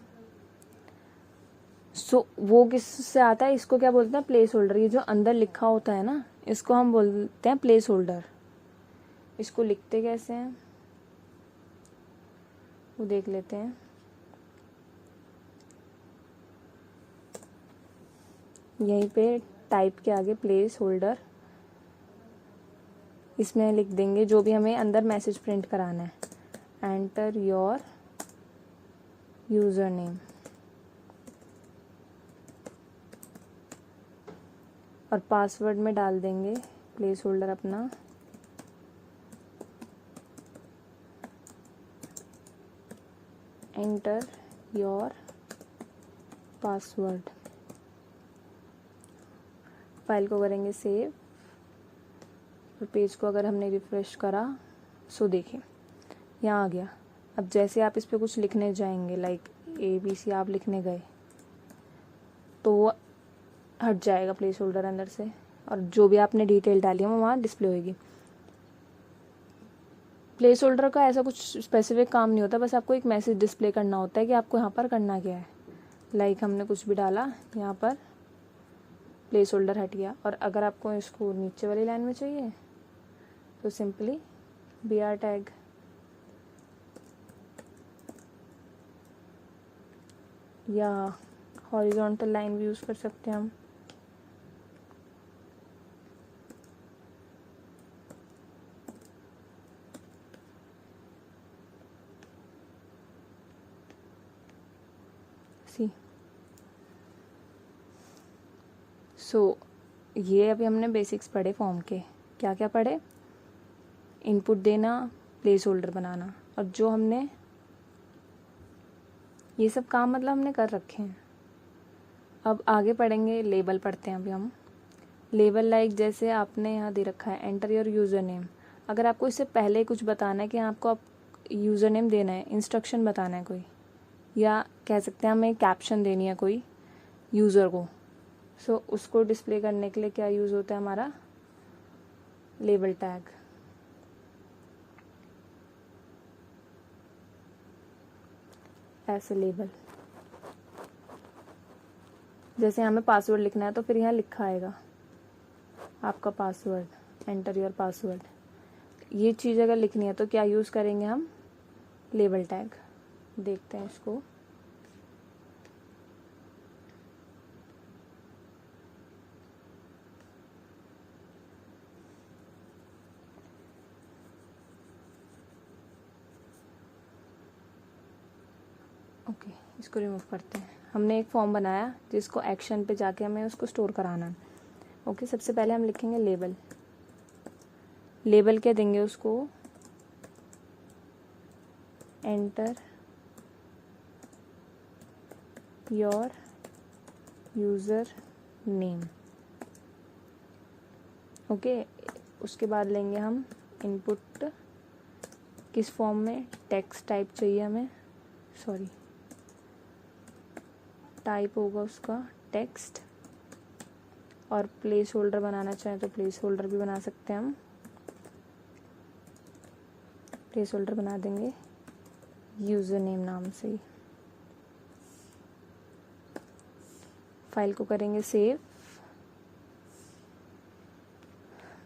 सो वो किससे आता है, इसको क्या बोलते हैं, प्लेस होल्डर। ये जो अंदर लिखा होता है ना, इसको हम बोलते हैं प्लेस होल्डर। इसको लिखते कैसे हैं वो देख लेते हैं। यहीं पे टाइप के आगे प्लेस होल्डर, इसमें लिख देंगे जो भी हमें अंदर मैसेज प्रिंट कराना है। एंटर योर यूज़र नेम, और पासवर्ड में डाल देंगे प्लेस होल्डर अपना एंटर योर पासवर्ड। फाइल को करेंगे सेव, और पेज को अगर हमने रिफ्रेश करा, सो देखिए यहाँ आ गया। अब जैसे आप इस पर कुछ लिखने जाएंगे, लाइक ABC आप लिखने गए, तो वो हट जाएगा प्लेस होल्डर अंदर से, और जो भी आपने डिटेल डाली है वो वहाँ डिस्प्ले होगी। प्लेस होल्डर का ऐसा कुछ स्पेसिफिक काम नहीं होता, बस आपको एक मैसेज डिस्प्ले करना होता है कि आपको यहाँ पर करना क्या है। लाइक हमने कुछ भी डाला, यहाँ पर प्लेस होल्डर हट गया। और अगर आपको इसको नीचे वाली लाइन में चाहिए तो सिंपली BR टैग, या हॉरिजॉन्टल लाइन भी यूज़ कर सकते हैं हम। सो ये अभी हमने बेसिक्स पढ़े फॉर्म के। क्या क्या पढ़े, इनपुट देना, प्लेस होल्डर बनाना, और जो हमने ये सब काम मतलब हमने कर रखे हैं। अब आगे पढ़ेंगे लेबल, पढ़ते हैं अभी हम लेबल। लाइक जैसे आपने यहाँ दे रखा है एंटर योर यूज़र नेम, अगर आपको इससे पहले कुछ बताना है कि आपको आप यूज़र नेम देना है, इंस्ट्रक्शन बताना है कोई, या कह सकते हैं हमें कैप्शन देनी है कोई यूज़र को, सो उसको डिस्प्ले करने के लिए क्या यूज़ होता है हमारा, लेबल टैग। ऐसे लेबल, जैसे हमें पासवर्ड लिखना है तो फिर यहाँ लिखा आएगा आपका पासवर्ड, एंटर योर पासवर्ड। ये चीज़ अगर लिखनी है तो क्या यूज़ करेंगे हम, लेबल टैग। देखते हैं इसको। ओके, इसको रिमूव करते हैं। हमने एक फॉर्म बनाया जिसको एक्शन पे जाके हमें उसको स्टोर कराना है। ओके, सबसे पहले हम लिखेंगे लेबल। लेबल क्या देंगे उसको, enter your user name. Okay, उसके बाद लेंगे हम इनपुट, किस फॉर्म में, टेक्स्ट टाइप चाहिए हमें, सॉरी टाइप होगा उसका टेक्स्ट, और प्लेस होल्डर बनाना चाहें तो प्लेस होल्डर भी बना सकते हैं हम। प्लेस होल्डर बना देंगे यूज़र नेम नाम से ही। फाइल को करेंगे सेव,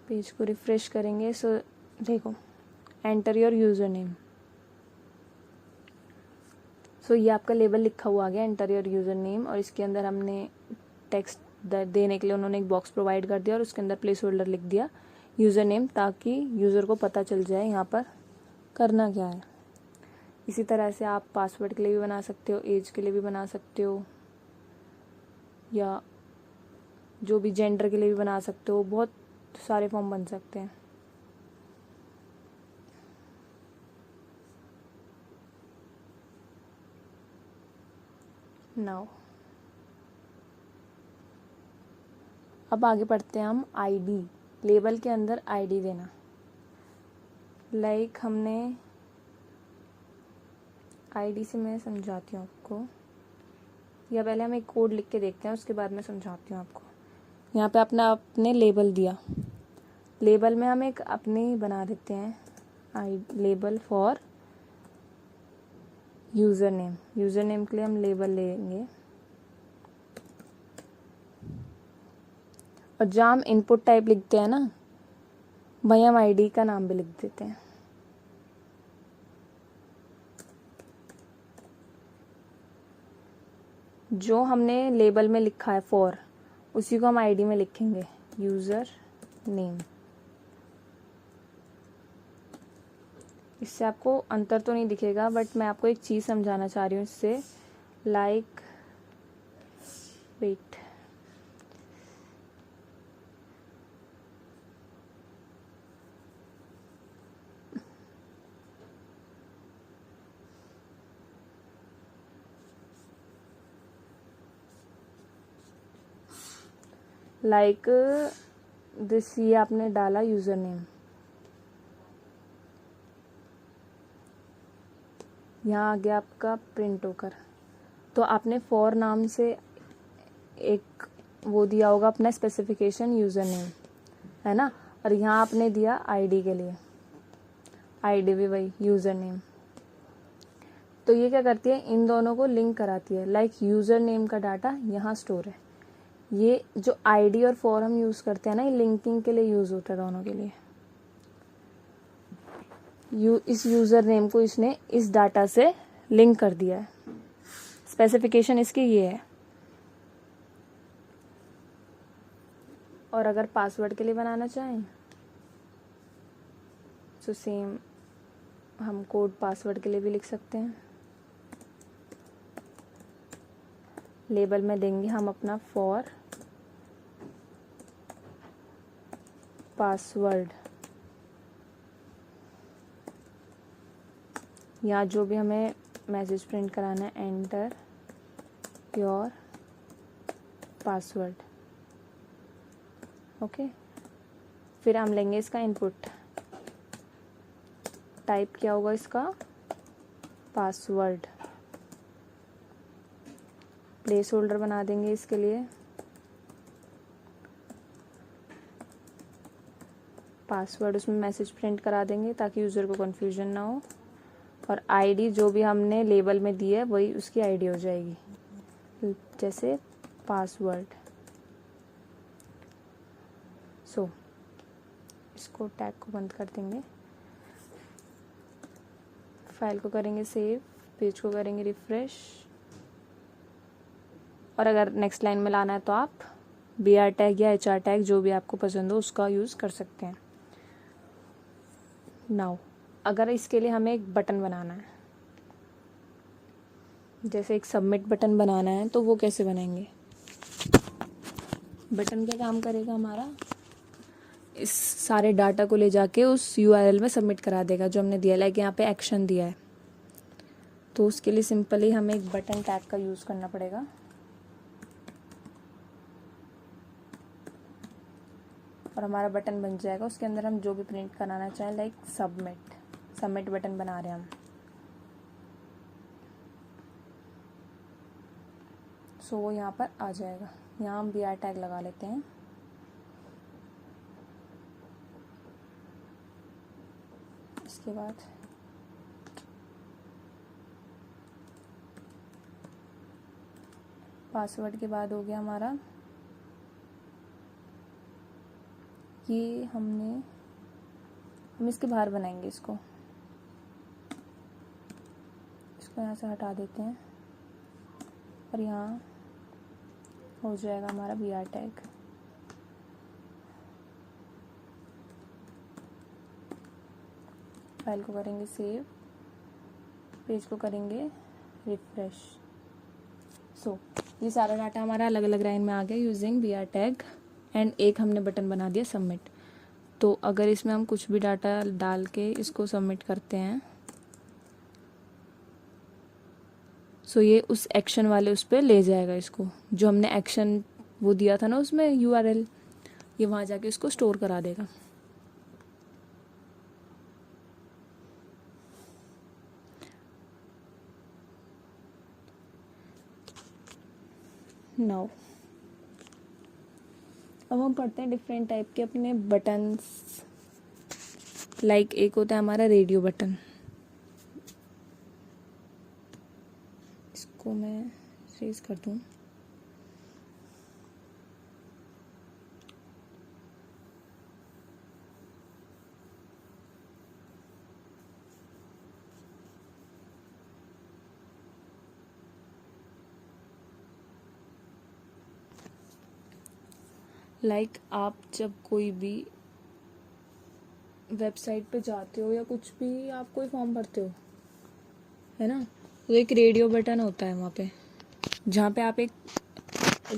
पेज को रिफ्रेश करेंगे। सो देखो, एंटर योर यूज़र नेम। सो ये आपका लेबल लिखा हुआ आ गया, एंटर योर यूज़र नेम, और इसके अंदर हमने टेक्स्ट देने के लिए उन्होंने एक बॉक्स प्रोवाइड कर दिया और उसके अंदर प्लेस होल्डर लिख दिया यूज़र नेम, ताकि यूज़र को पता चल जाए यहाँ पर करना क्या है। इसी तरह से आप पासवर्ड के लिए भी बना सकते हो, एज के लिए भी बना सकते हो, या जो भी जेंडर के लिए भी बना सकते हो। बहुत सारे फॉर्म बन सकते हैं। नाउ अब आगे पढ़ते हैं हम आईडी। लेबल के अंदर आईडी देना, लाइक हमने आईडी से मैं समझाती हूँ आपको, या पहले हम एक कोड लिख के देखते हैं, उसके बाद मैं समझाती हूँ आपको। यहाँ पे आपने लेबल दिया, लेबल में हम एक अपनी बना देते हैं label for user name. User name के लिए हम लेबल लेंगे, और जहाँ हम इनपुट टाइप लिखते हैं ना, वहीं हम आईडी का नाम भी लिख देते हैं। जो हमने लेबल में लिखा है फॉर, उसी को हम आईडी में लिखेंगे, यूज़र नेम। इससे आपको अंतर तो नहीं दिखेगा, बट मैं आपको एक चीज़ समझाना चाह रही हूँ इससे, लाइक वेट, लाइक दिस, ये आपने डाला यूज़र नेम, यहाँ आ गया आपका प्रिंट होकर। तो आपने फॉर नाम से एक वो दिया होगा अपना स्पेसिफिकेशन यूज़र नेम, है ना, और यहाँ आपने दिया आईडी के लिए, आईडी भी वही यूज़र नेम। तो ये क्या करती है, इन दोनों को लिंक कराती है। लाइक यूज़र नेम का डाटा यहाँ स्टोर है, ये जो आईडी और फॉर हम यूज़ करते हैं ना, ये लिंकिंग के लिए यूज़ होता है दोनों के लिए। इस यूज़र नेम को इसने इस डाटा से लिंक कर दिया है। स्पेसिफिकेशन इसकी ये है। और अगर पासवर्ड के लिए बनाना चाहें तो सेम हम कोड पासवर्ड के लिए भी लिख सकते हैं। लेबल में देंगे हम अपना फॉर पासवर्ड, या जो भी हमें मैसेज प्रिंट कराना है, एंटर योर पासवर्ड। ओके, फिर हम लेंगे इसका इनपुट, टाइप क्या होगा इसका, पासवर्ड। प्लेस होल्डर बना देंगे इसके लिए, पासवर्ड उसमें मैसेज प्रिंट करा देंगे ताकि यूज़र को कन्फ्यूजन ना हो। और आईडी जो भी हमने लेबल में दी है वही उसकी आईडी हो जाएगी, जैसे पासवर्ड। सो इसको टैग को बंद कर देंगे, फाइल को करेंगे सेव, पेज को करेंगे रिफ्रेश, और अगर नेक्स्ट लाइन में लाना है तो आप BR टैग या HR टैग जो भी आपको पसंद हो उसका यूज़ कर सकते हैं। नाउ अगर इसके लिए हमें एक बटन बनाना है, जैसे एक सबमिट बटन बनाना है, तो वो कैसे बनाएंगे। बटन क्या काम करेगा हमारा, इस सारे डाटा को ले जाके उस URL में सबमिट करा देगा जो हमने दिया, लाइक यहाँ पे एक्शन दिया है। तो उसके लिए सिंपली हमें एक बटन टैग का यूज़ करना पड़ेगा। और हमारा बटन बन जाएगा। उसके अंदर हम जो भी प्रिंट कराना चाहें, लाइक सबमिट बटन बना रहे हैं हम। सो वो यहाँ पर आ जाएगा। यहाँ हम BR टैग लगा लेते हैं। इसके बाद पासवर्ड के बाद हो गया हमारा ये, हम इसके बाहर बनाएंगे इसको यहाँ से हटा देते हैं और यहाँ हो जाएगा हमारा BR टैग। फाइल को करेंगे सेव, पेज को करेंगे रिफ्रेश। सो ये सारा डाटा हमारा अलग अलग लाइन में आ गया यूजिंग BR टैग एंड एक हमने बटन बना दिया सबमिट। तो अगर इसमें हम कुछ भी डाटा डाल के इसको सबमिट करते हैं, सो ये उस एक्शन वाले उस पर ले जाएगा इसको, जो हमने एक्शन वो दिया था ना उसमें URL, ये वहाँ जाके इसको स्टोर करा देगा। नाउ अब हम पढ़ते हैं डिफरेंट टाइप के अपने बटन्स। लाइक एक होता है हमारा रेडियो बटन, इसको मैं रेज कर दूं। लाइक आप जब कोई भी वेबसाइट पे जाते हो या कुछ भी आप कोई फॉर्म भरते हो, है ना, तो एक रेडियो बटन होता है वहाँ पे, जहाँ पे आप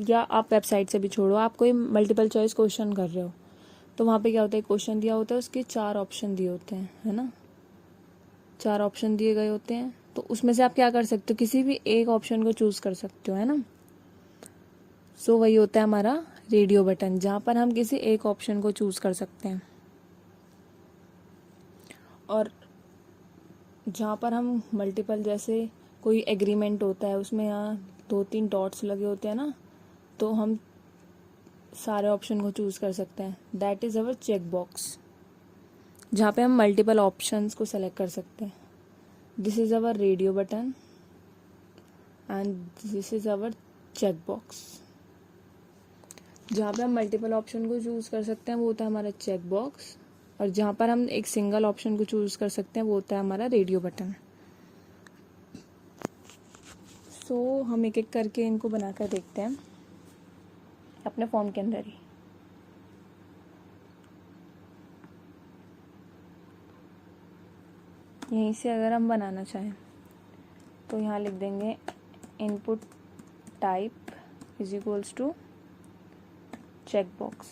या आप वेबसाइट से भी छोड़ो, आप कोई मल्टीपल चॉइस क्वेश्चन कर रहे हो, तो वहाँ पे क्या होता है, क्वेश्चन दिया होता है, उसके 4 ऑप्शन दिए होते हैं, है ना, 4 ऑप्शन दिए गए होते हैं। तो उसमें से आप क्या कर सकते हो, किसी भी एक ऑप्शन को चूज कर सकते हो, है ना। सो वही होता है हमारा रेडियो बटन, जहाँ पर हम किसी एक ऑप्शन को चूज कर सकते हैं। और जहाँ पर हम मल्टीपल, जैसे कोई एग्रीमेंट होता है उसमें यहाँ 2-3 डॉट्स लगे होते हैं ना, तो हम सारे ऑप्शन को चूज कर सकते हैं। That is our check box, जहाँ पे हम मल्टीपल ऑप्शंस को सेलेक्ट कर सकते हैं। This is our radio button and this is our check box. जहाँ पे हम मल्टीपल ऑप्शन को चूज कर सकते हैं वो होता है हमारा चेक बॉक्स, और जहाँ पर हम एक सिंगल ऑप्शन को चूज कर सकते हैं वो होता है हमारा रेडियो बटन। सो हम एक एक करके इनको बनाकर देखते हैं अपने फॉर्म के अंदर ही। यहीं से अगर हम बनाना चाहें तो यहाँ लिख देंगे input type is equals to check box,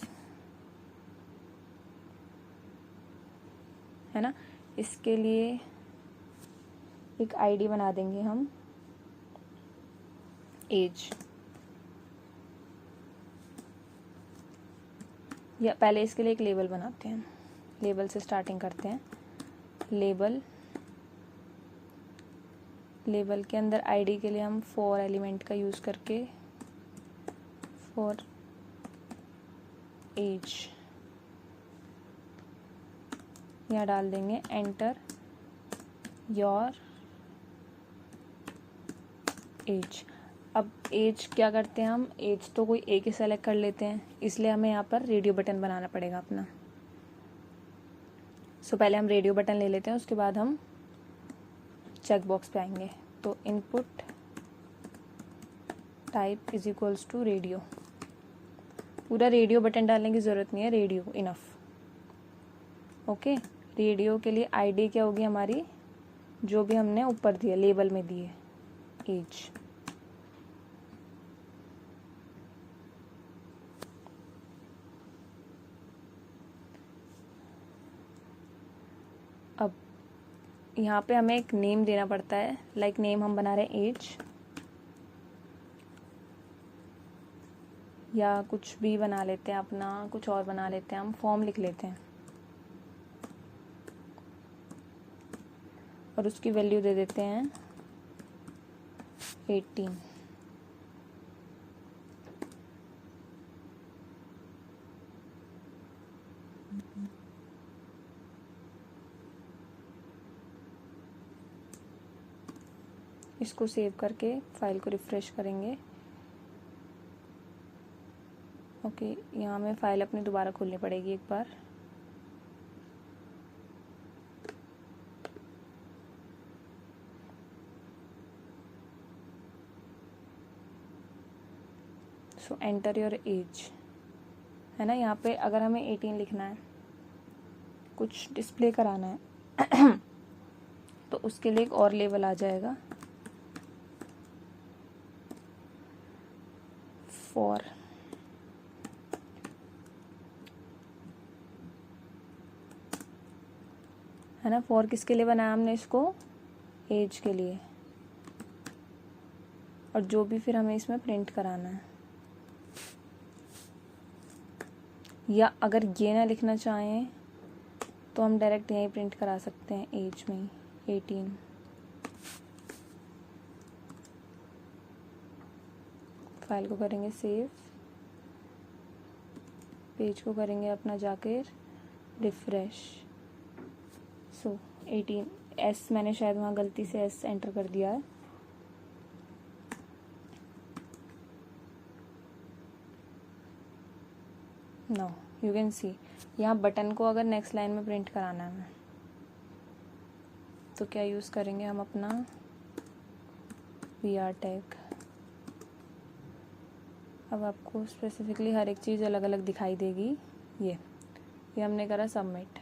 है ना। इसके लिए एक आईडी बना देंगे हम, एज, या पहले इसके लिए एक लेबल बनाते हैं। लेबल से स्टार्टिंग करते हैं। लेबल के अंदर आईडी के लिए हम 4 एलिमेंट का यूज़ करके फॉर एज यहाँ डाल देंगे एंटर योर एज। अब एज क्या करते हैं हम, एज तो कोई एक ही सेलेक्ट कर लेते हैं, इसलिए हमें यहाँ पर रेडियो बटन बनाना पड़ेगा अपना। सो पहले हम रेडियो बटन ले लेते हैं, उसके बाद हम चेक बॉक्स पे आएंगे। तो input type is equals to radio, पूरा रेडियो बटन डालने की ज़रूरत नहीं है, रेडियो इनफ। ओके, रेडियो के लिए आईडी क्या होगी हमारी, जो भी हमने ऊपर दिया लेबल में दिए, एज। अब यहाँ पे हमें एक नेम देना पड़ता है, लाइक नेम हम बना रहे हैं एज। या कुछ भी बना लेते हैं, अपना कुछ और बना लेते हैं, हम फॉर्म लिख लेते हैं और उसकी वैल्यू दे देते हैं 18। इसको सेव करके फाइल को रिफ्रेश करेंगे। ओके, यहाँ हमें फाइल अपनी दोबारा खोलनी पड़ेगी एक बार। सो एंटर योर एज, है ना। यहाँ पे अगर हमें 18 लिखना है, कुछ डिस्प्ले कराना है तो उसके लिए एक और लेवल आ जाएगा, फॉर। है ना, फॉर किसके लिए बनाया हमने इसको, एज के लिए। और जो भी फिर हमें इसमें प्रिंट कराना है, या अगर ये ना लिखना चाहें तो हम डायरेक्ट यहीं प्रिंट करा सकते हैं, एज में ही 18। फाइल को करेंगे सेव, पेज को करेंगे अपना जाकर रिफ्रेश। सो 18 एस, मैंने शायद वहाँ गलती से एस एंटर कर दिया है। नो, यू कैन सी यहाँ बटन को अगर नेक्स्ट लाइन में प्रिंट कराना है हमें, तो क्या यूज़ करेंगे हम अपना VR टैग। अब आपको स्पेसिफिकली हर एक चीज़ अलग अलग दिखाई देगी। ये हमने करा submit.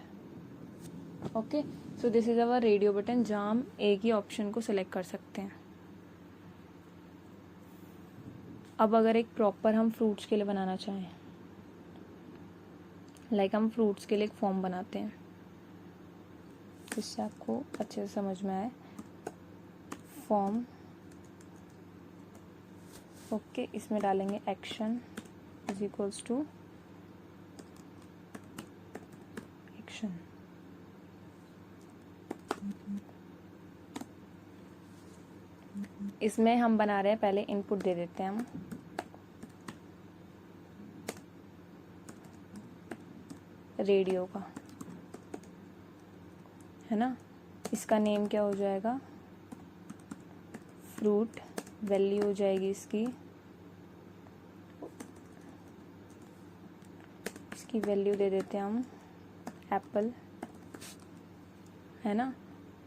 Okay, so this is our radio button, जहाँ हम एक ही ऑप्शन को सिलेक्ट कर सकते हैं। अब अगर एक प्रॉपर हम फ्रूट्स के लिए बनाना चाहें, लाइक हम फ्रूट्स के लिए एक फॉर्म बनाते हैं, जिससे आपको अच्छे से समझ में आए। फॉर्म, ओके, इसमें डालेंगे action is equals to action. इसमें हम बना रहे हैं, पहले इनपुट दे देते हैं हम, रेडियो का, है ना। इसका नेम क्या हो जाएगा, फ्रूट। वैल्यू हो जाएगी इसकी वैल्यू दे देते हैं हम एप्पल, है ना।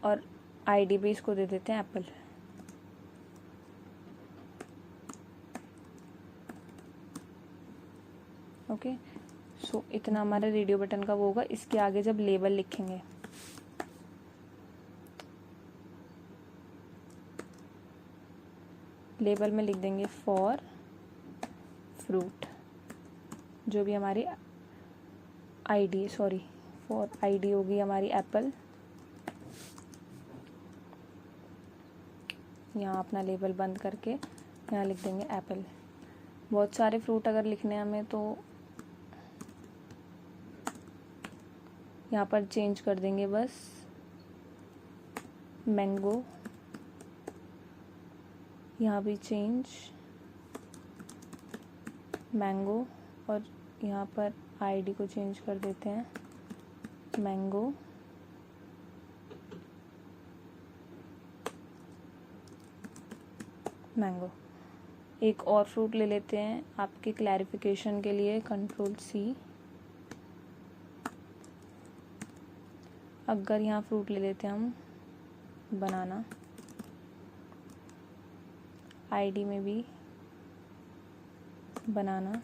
और आईडी भी इसको दे देते हैं एप्पल। ओके, सो इतना हमारा रेडियो बटन का वो होगा। इसके आगे जब लेबल लिखेंगे, लेबल में लिख देंगे फॉर फ्रूट, जो भी हमारी आईडी, सॉरी फॉर आईडी होगी हमारी एप्पल। यहाँ अपना लेबल बंद करके यहाँ लिख देंगे एप्पल। बहुत सारे फ्रूट अगर लिखने हैं हमें, तो यहाँ पर चेंज कर देंगे बस मैंगो। यहाँ भी चेंज मैंगो, और यहाँ पर आईडी को चेंज कर देते हैं मैंगो। मैंगो। एक और फ्रूट ले लेते हैं आपके क्लैरिफिकेशन के लिए, कंट्रोल C। अगर यहाँ फ्रूट ले लेते हैं हम बनाना, आईडी में भी बनाना।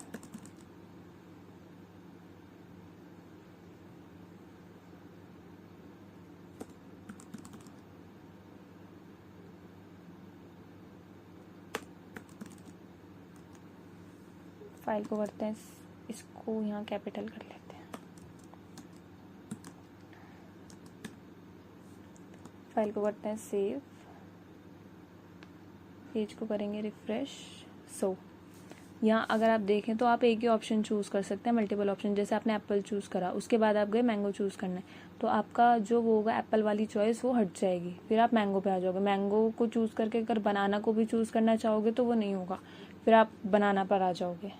फाइल को करते हैं, इसको यहाँ कैपिटल कर लेते हैं। फाइल को करते हैं सेव, पेज को करेंगे रिफ्रेश। सो यहाँ अगर आप देखें तो आप एक ही ऑप्शन चूज़ कर सकते हैं, मल्टीपल ऑप्शन। जैसे आपने एप्पल चूज़ करा, उसके बाद आप गए मैंगो चूज़ करना है, तो आपका जो वो होगा एप्पल वाली चॉइस वो हट जाएगी, फिर आप मैंगो पे आ जाओगे। मैंगो को चूज़ करके अगर बनाना को भी चूज़ करना चाहोगे तो वो नहीं होगा, फिर आप बनाना पर आ जाओगे।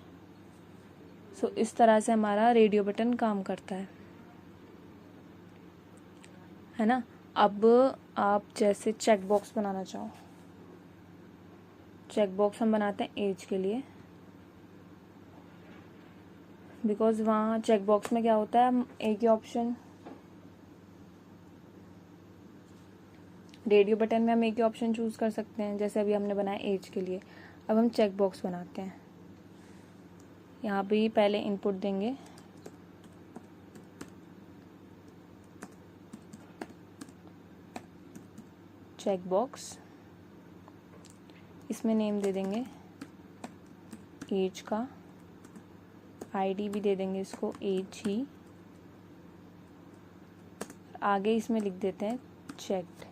सो इस तरह से हमारा रेडियो बटन काम करता है ना। अब आप जैसे चेक बॉक्स बनाना चाहो, चेक बॉक्स हम बनाते हैं एज के लिए, बिकॉज वहाँ चेक बॉक्स में क्या होता है, हम एक ही ऑप्शन, रेडियो बटन में हम एक ही ऑप्शन चूज़ कर सकते हैं। जैसे अभी हमने बनाया एज के लिए, अब हम चेक बॉक्स बनाते हैं। यहाँ भी पहले इनपुट देंगे, चेक बॉक्स, इसमें नेम दे देंगे एज का, आईडी भी दे देंगे इसको एज ही, आगे इसमें लिख देते हैं चेक्ड।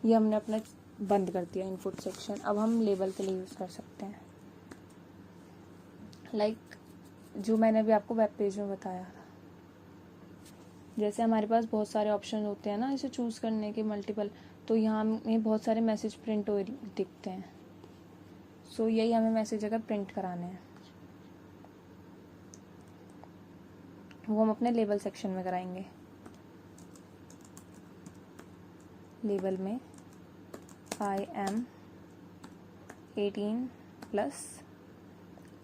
ये हमने अपना बंद कर दिया इनपुट सेक्शन। अब हम लेबल के लिए यूज़ कर सकते हैं, लाइक जो मैंने अभी आपको वेब पेज में बताया था। जैसे हमारे पास बहुत सारे ऑप्शन होते हैं ना इसे चूज़ करने के, मल्टीपल, तो यहाँ हमें बहुत सारे मैसेज प्रिंट हो दिखते हैं। सो यही हमें मैसेज अगर प्रिंट कराने हैं वो हम अपने लेबल सेक्शन में कराएंगे। लेबल में आई एम 18+,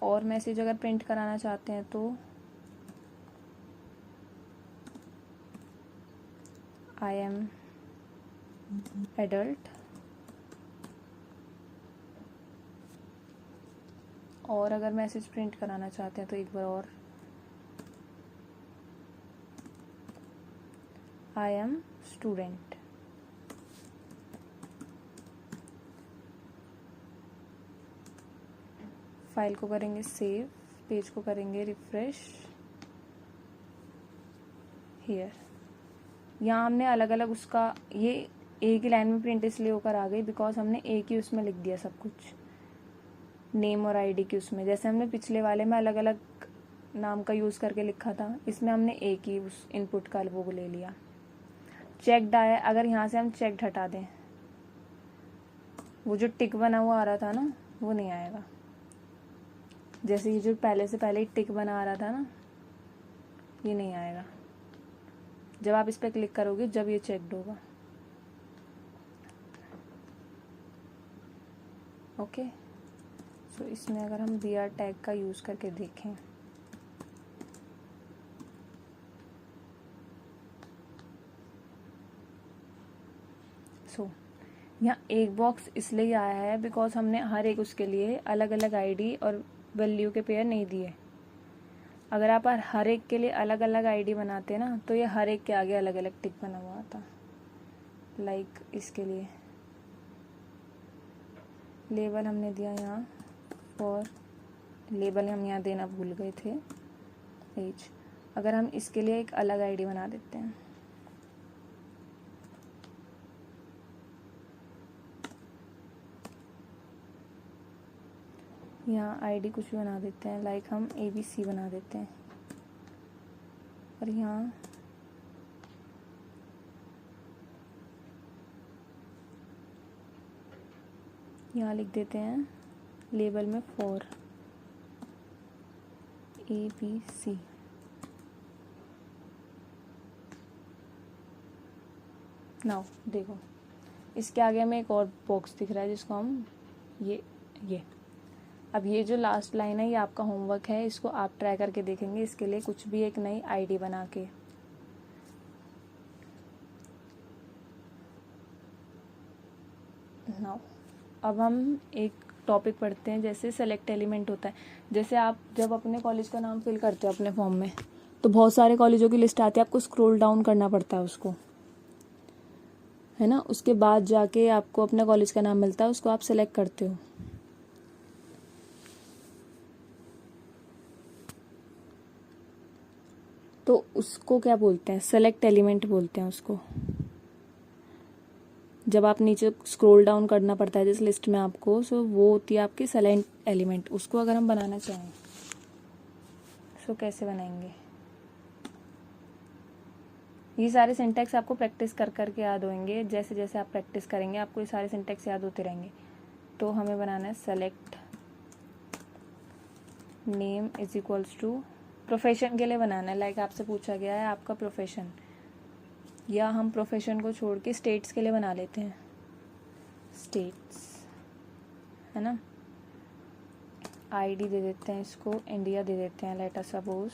और मैसेज अगर प्रिंट कराना चाहते हैं तो आई एम एडल्ट, और अगर मैसेज प्रिंट कराना चाहते हैं तो एक बार और आई एम स्टूडेंट। फाइल को करेंगे सेव, पेज को करेंगे रिफ्रेश। हियर यहाँ हमने अलग अलग उसका, ये एक ही लाइन में प्रिंट इसलिए होकर आ गई बिकॉज हमने एक ही उसमें लिख दिया सब कुछ, नेम और आईडी की उसमें। जैसे हमने पिछले वाले में अलग अलग नाम का यूज़ करके लिखा था, इसमें हमने एक ही उस इनपुट का वो ले लिया। चेक्ड आया, अगर यहाँ से हम चेक्ड हटा दें, वो जो टिक बना हुआ आ रहा था ना वो नहीं आएगा। जैसे ये जो पहले से पहले ही टिक बना आ रहा था ना, ये नहीं आएगा जब आप इस पर क्लिक करोगे, जब ये चेक्ड होगा। ओके, सो इसमें अगर हम BR टैग का यूज़ करके देखें, सो यहाँ एक बॉक्स इसलिए आया है बिकॉज हमने हर एक उसके लिए अलग अलग आईडी और वैल्यू के पेयर नहीं दिए। अगर आप हर एक के लिए अलग अलग आईडी बनाते ना तो ये हर एक के आगे अलग अलग टिक बना हुआ आता। लाइक इसके लिए लेबल हमने दिया यहाँ, और लेबल हम यहाँ देना भूल गए थे एज। अगर हम इसके लिए एक अलग आईडी बना देते हैं, यहाँ आईडी कुछ भी बना देते हैं, लाइक हम ABC बना देते हैं, और यहाँ लिख देते हैं लेबल में 4 ABC। नाउ देखो इसके आगे हमें एक और बॉक्स दिख रहा है जिसको हम ये अब ये जो लास्ट लाइन है ये आपका होमवर्क है, इसको आप ट्राई करके देखेंगे। इसके लिए कुछ भी एक नई आईडी बना के, नाउ अब हम एक टॉपिक पढ़ते हैं। जैसे सेलेक्ट एलिमेंट होता है, जैसे आप जब अपने कॉलेज का नाम फिल करते हो अपने फॉर्म में तो बहुत सारे कॉलेजों की लिस्ट आती है, आपको स्क्रॉल डाउन करना पड़ता है उसको, है ना। उसके बाद जाके आपको अपने कॉलेज का नाम मिलता है, उसको आप सेलेक्ट करते हो। तो उसको क्या बोलते हैं, सेलेक्ट एलिमेंट बोलते हैं उसको। जब आप नीचे स्क्रॉल डाउन करना पड़ता है जिस लिस्ट में आपको, सो वो होती है आपकी साइलेंट एलिमेंट। उसको अगर हम बनाना चाहें सो कैसे बनाएंगे? ये सारे सिंटैक्स आपको प्रैक्टिस कर करके याद होंगे। जैसे जैसे आप प्रैक्टिस करेंगे आपको ये सारे सिंटैक्स याद होते रहेंगे। तो हमें बनाना है select name is equals to, profession के लिए बनाना है। लाइक आपसे पूछा गया है आपका प्रोफेशन, या हम प्रोफेशन को छोड़ के स्टेट्स के लिए बना लेते हैं, स्टेट्स है ना। आईडी दे देते हैं इसको, इंडिया दे देते हैं लेट अस सपोज,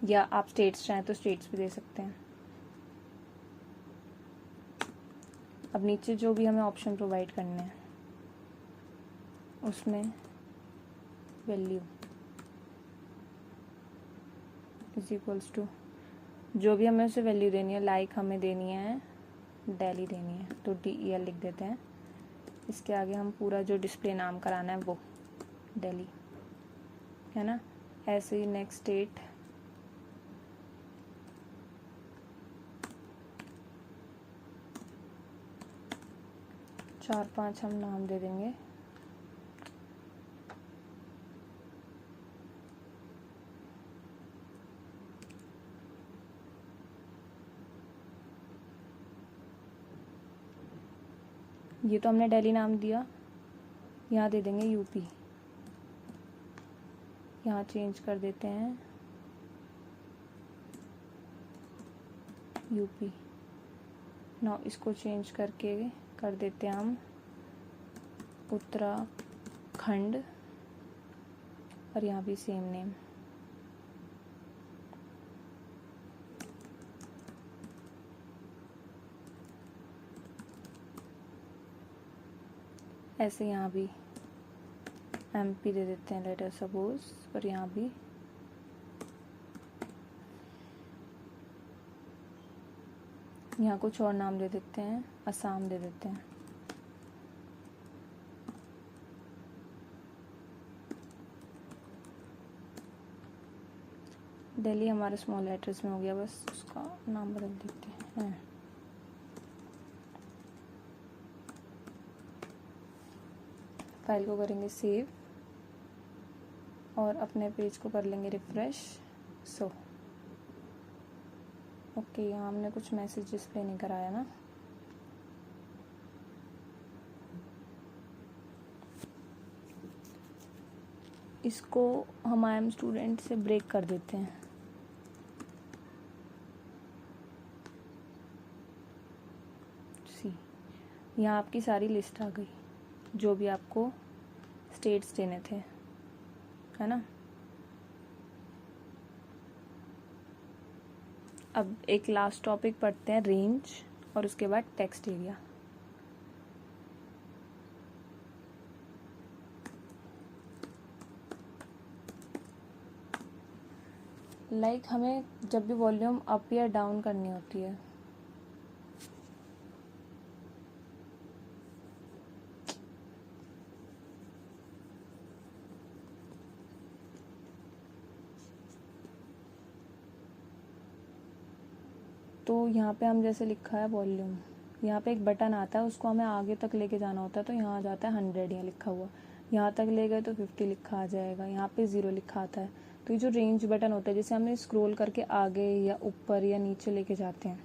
या आप स्टेट्स चाहें तो स्टेट्स भी दे सकते हैं। अब नीचे जो भी हमें ऑप्शन प्रोवाइड करने हैं उसमें वैल्यू इज इक्वल्स टू, जो भी हमें उसे वैल्यू देनी है, लाइक हमें देनी है दिल्ली देनी है तो DEL लिख देते हैं। इसके आगे हम पूरा जो डिस्प्ले नाम कराना है वो दिल्ली है ना। ऐसे ही नेक्स्ट स्टेट, चार पांच हम नाम दे देंगे। ये तो हमने दिल्ली नाम दिया, यहाँ दे देंगे यूपी, यहाँ चेंज कर देते हैं यूपी। ना इसको चेंज करके कर देते हैं हम उत्तराखंड, और यहाँ भी सेम नेम। ऐसे यहाँ भी MP दे देते हैं लेट अस सपोज, और यहाँ भी यहाँ कुछ और नाम दे देते हैं, असम दे देते हैं। दिल्ली हमारे स्मॉल लेटर्स में हो गया, बस उसका नाम बदल देते हैं। फाइल को करेंगे सेव और अपने पेज को कर लेंगे रिफ्रेश। सो ओके, यहाँ हमने कुछ मैसेज डिस्प्ले नहीं कराया ना। इसको हम आई एम स्टूडेंट से ब्रेक कर देते हैं। सी, यहाँ आपकी सारी लिस्ट आ गई जो भी आपको स्टेट्स देने थे, है ना। अब एक लास्ट टॉपिक पढ़ते हैं, रेंज, और उसके बाद टेक्स्ट एरिया। लाइक हमें जब भी वॉल्यूम अप या डाउन करनी होती है, तो यहाँ पे हम जैसे लिखा है वॉल्यूम, यहाँ पे एक बटन आता है, उसको हमें आगे तक लेके जाना होता है, तो यहाँ आ जाता है 100 यहाँ लिखा हुआ। यहाँ तक ले गए तो 50 लिखा आ जाएगा, यहाँ पे 0 लिखा आता है। तो ये जो रेंज बटन होता है जिसे हमें स्क्रॉल करके आगे या ऊपर या नीचे लेके जाते हैं,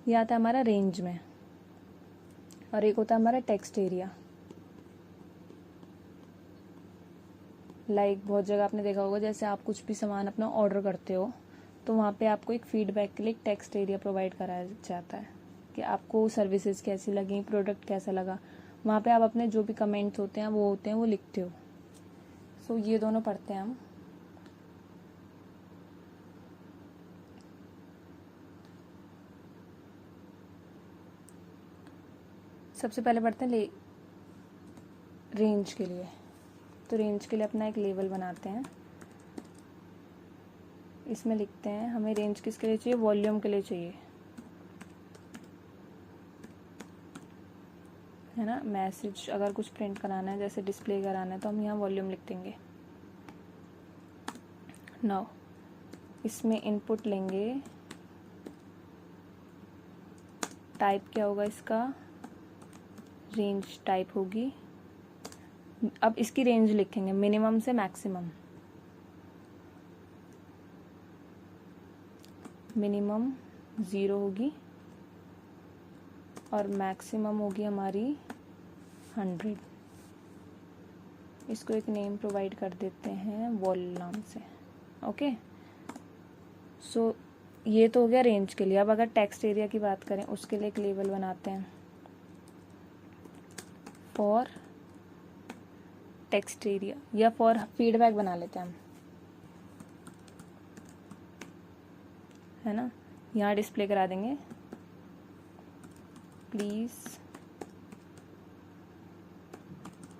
ये आता है हमारा रेंज में। और एक होता है हमारा टेक्स्ट एरिया। लाइक बहुत जगह आपने देखा होगा, जैसे आप कुछ भी सामान अपना ऑर्डर करते हो तो वहाँ पे आपको एक फीडबैक के लिए एक टेक्स्ट एरिया प्रोवाइड कराया जाता है कि आपको सर्विसेज कैसी लगी, प्रोडक्ट कैसा लगा। वहाँ पे आप अपने जो भी कमेंट्स होते हैं वो लिखते हो। सो ये दोनों पढ़ते हैं हम। सबसे पहले पढ़ते हैं रेंज के लिए। तो रेंज के लिए अपना एक लेबल बनाते हैं, इसमें लिखते हैं हमें रेंज किसके लिए चाहिए, वॉल्यूम के लिए चाहिए, है ना। मैसेज अगर कुछ प्रिंट कराना है, जैसे डिस्प्ले कराना है, तो हम यहाँ वॉल्यूम लिख देंगे। नाउ इसमें इनपुट लेंगे टाइप क्या होगा इसका, रेंज टाइप होगी। अब इसकी रेंज लिखेंगे मिनिमम से मैक्सिमम। मिनिमम 0 होगी और मैक्सिमम होगी हमारी 100। इसको एक नेम प्रोवाइड कर देते हैं वॉल नाम से। ओके, सो ये तो हो गया रेंज के लिए। अब अगर टेक्स्ट एरिया की बात करें उसके लिए एक लेबल बनाते हैं, फॉर टेक्स्ट एरिया, या फॉर फीडबैक बना लेते हैं हम, है ना। यहाँ डिस्प्ले करा देंगे, प्लीज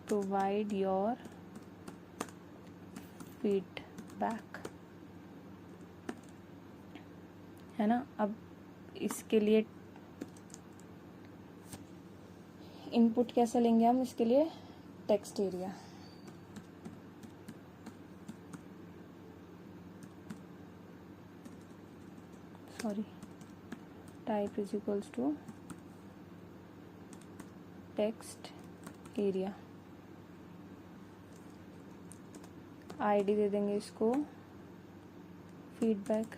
प्रोवाइड योर फीडबैक, है ना। अब इसके लिए इनपुट कैसा लेंगे हम, इसके लिए text area, sorry, type is equals to text area. ID दे देंगे इसको feedback.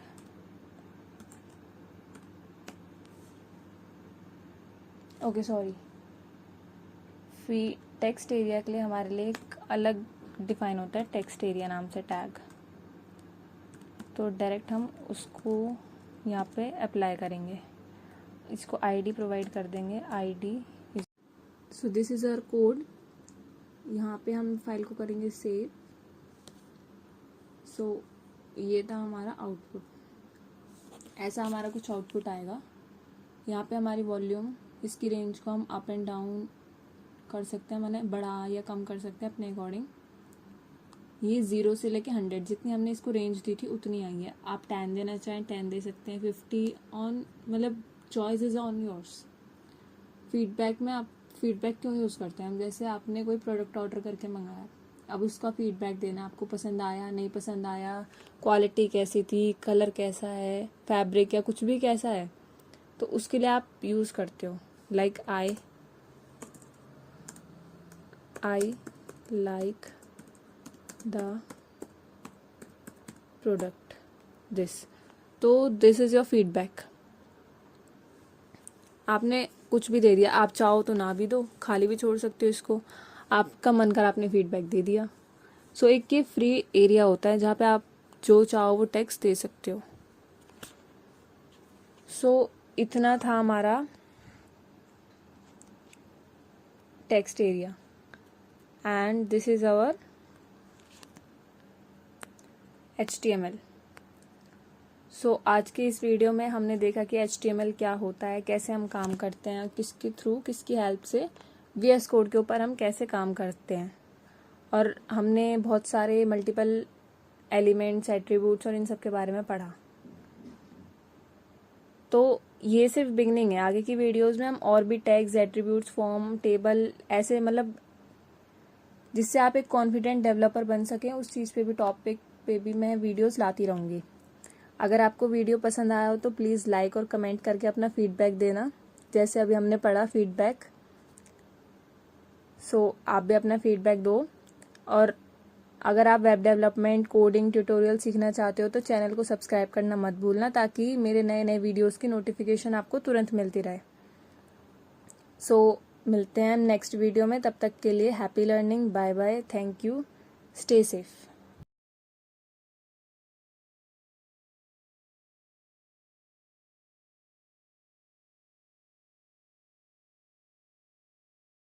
Okay sorry, text area के लिए हमारे लिए एक अलग डिफाइन होता है टेक्स्ट एरिया नाम से टैग, तो डायरेक्ट हम उसको यहाँ पे अप्लाई करेंगे। इसको आईडी प्रोवाइड कर देंगे, ID. So this is our code. यहाँ पे हम फाइल को करेंगे सेव। सो ये था हमारा आउटपुट, ऐसा हमारा कुछ आउटपुट आएगा। यहाँ पे हमारी वॉल्यूम, इसकी रेंज को हम अप एंड डाउन कर सकते हैं, मैंने बढ़ा या कम कर सकते हैं अपने अकॉर्डिंग। ये 0 से लेके 100 जितनी हमने इसको रेंज दी थी उतनी आई है। आप 10 देना चाहें 10 दे सकते हैं, 50 ऑन, मतलब choice is on yours. Feedback में आप फीडबैक क्यों यूज़ करते हैं हम, जैसे आपने कोई प्रोडक्ट ऑर्डर करके मंगाया, अब उसका फीडबैक देना, आपको पसंद आया नहीं पसंद आया, क्वालिटी कैसी थी, कलर कैसा है, फैब्रिक या कुछ भी कैसा है, तो उसके लिए आप यूज़ करते हो। Like I like the product this, तो दिस इज़ योर फीडबैक। आपने कुछ भी दे दिया, आप चाहो तो ना भी दो, खाली भी छोड़ सकते हो इसको, आपका मन कर आपने फीडबैक दे दिया। सो एक ये फ्री एरिया होता है जहाँ पे आप जो चाहो वो टेक्स्ट दे सकते हो। सो इतना था हमारा text area and this is our HTML। सो आज के इस वीडियो में हमने देखा कि HTML क्या होता है, कैसे हम काम करते हैं, किसके थ्रू, किसकी हेल्प से VS कोड के ऊपर हम कैसे काम करते हैं, और हमने बहुत सारे मल्टीपल एलिमेंट्स, एट्रीब्यूट्स और इन सब के बारे में पढ़ा। तो ये सिर्फ बिगनिंग है, आगे की वीडियोस में हम और भी टैग्स, एट्रीब्यूट्स, फॉर्म, टेबल, ऐसे मतलब जिससे आप एक कॉन्फिडेंट डेवलपर बन सकें, उस चीज़ पे भी, टॉपिक पे भी मैं वीडियोस लाती रहूँगी। अगर आपको वीडियो पसंद आया हो तो प्लीज़ लाइक और कमेंट करके अपना फीडबैक देना, जैसे अभी हमने पढ़ा फीडबैक। सो आप भी अपना फीडबैक दो, और अगर आप वेब डेवलपमेंट, कोडिंग, ट्यूटोरियल सीखना चाहते हो तो चैनल को सब्सक्राइब करना मत भूलना, ताकि मेरे नए नए वीडियोस की नोटिफिकेशन आपको तुरंत मिलती रहे। सो मिलते हैं नेक्स्ट वीडियो में, तब तक के लिए happy learning, bye bye, thank you, stay safe.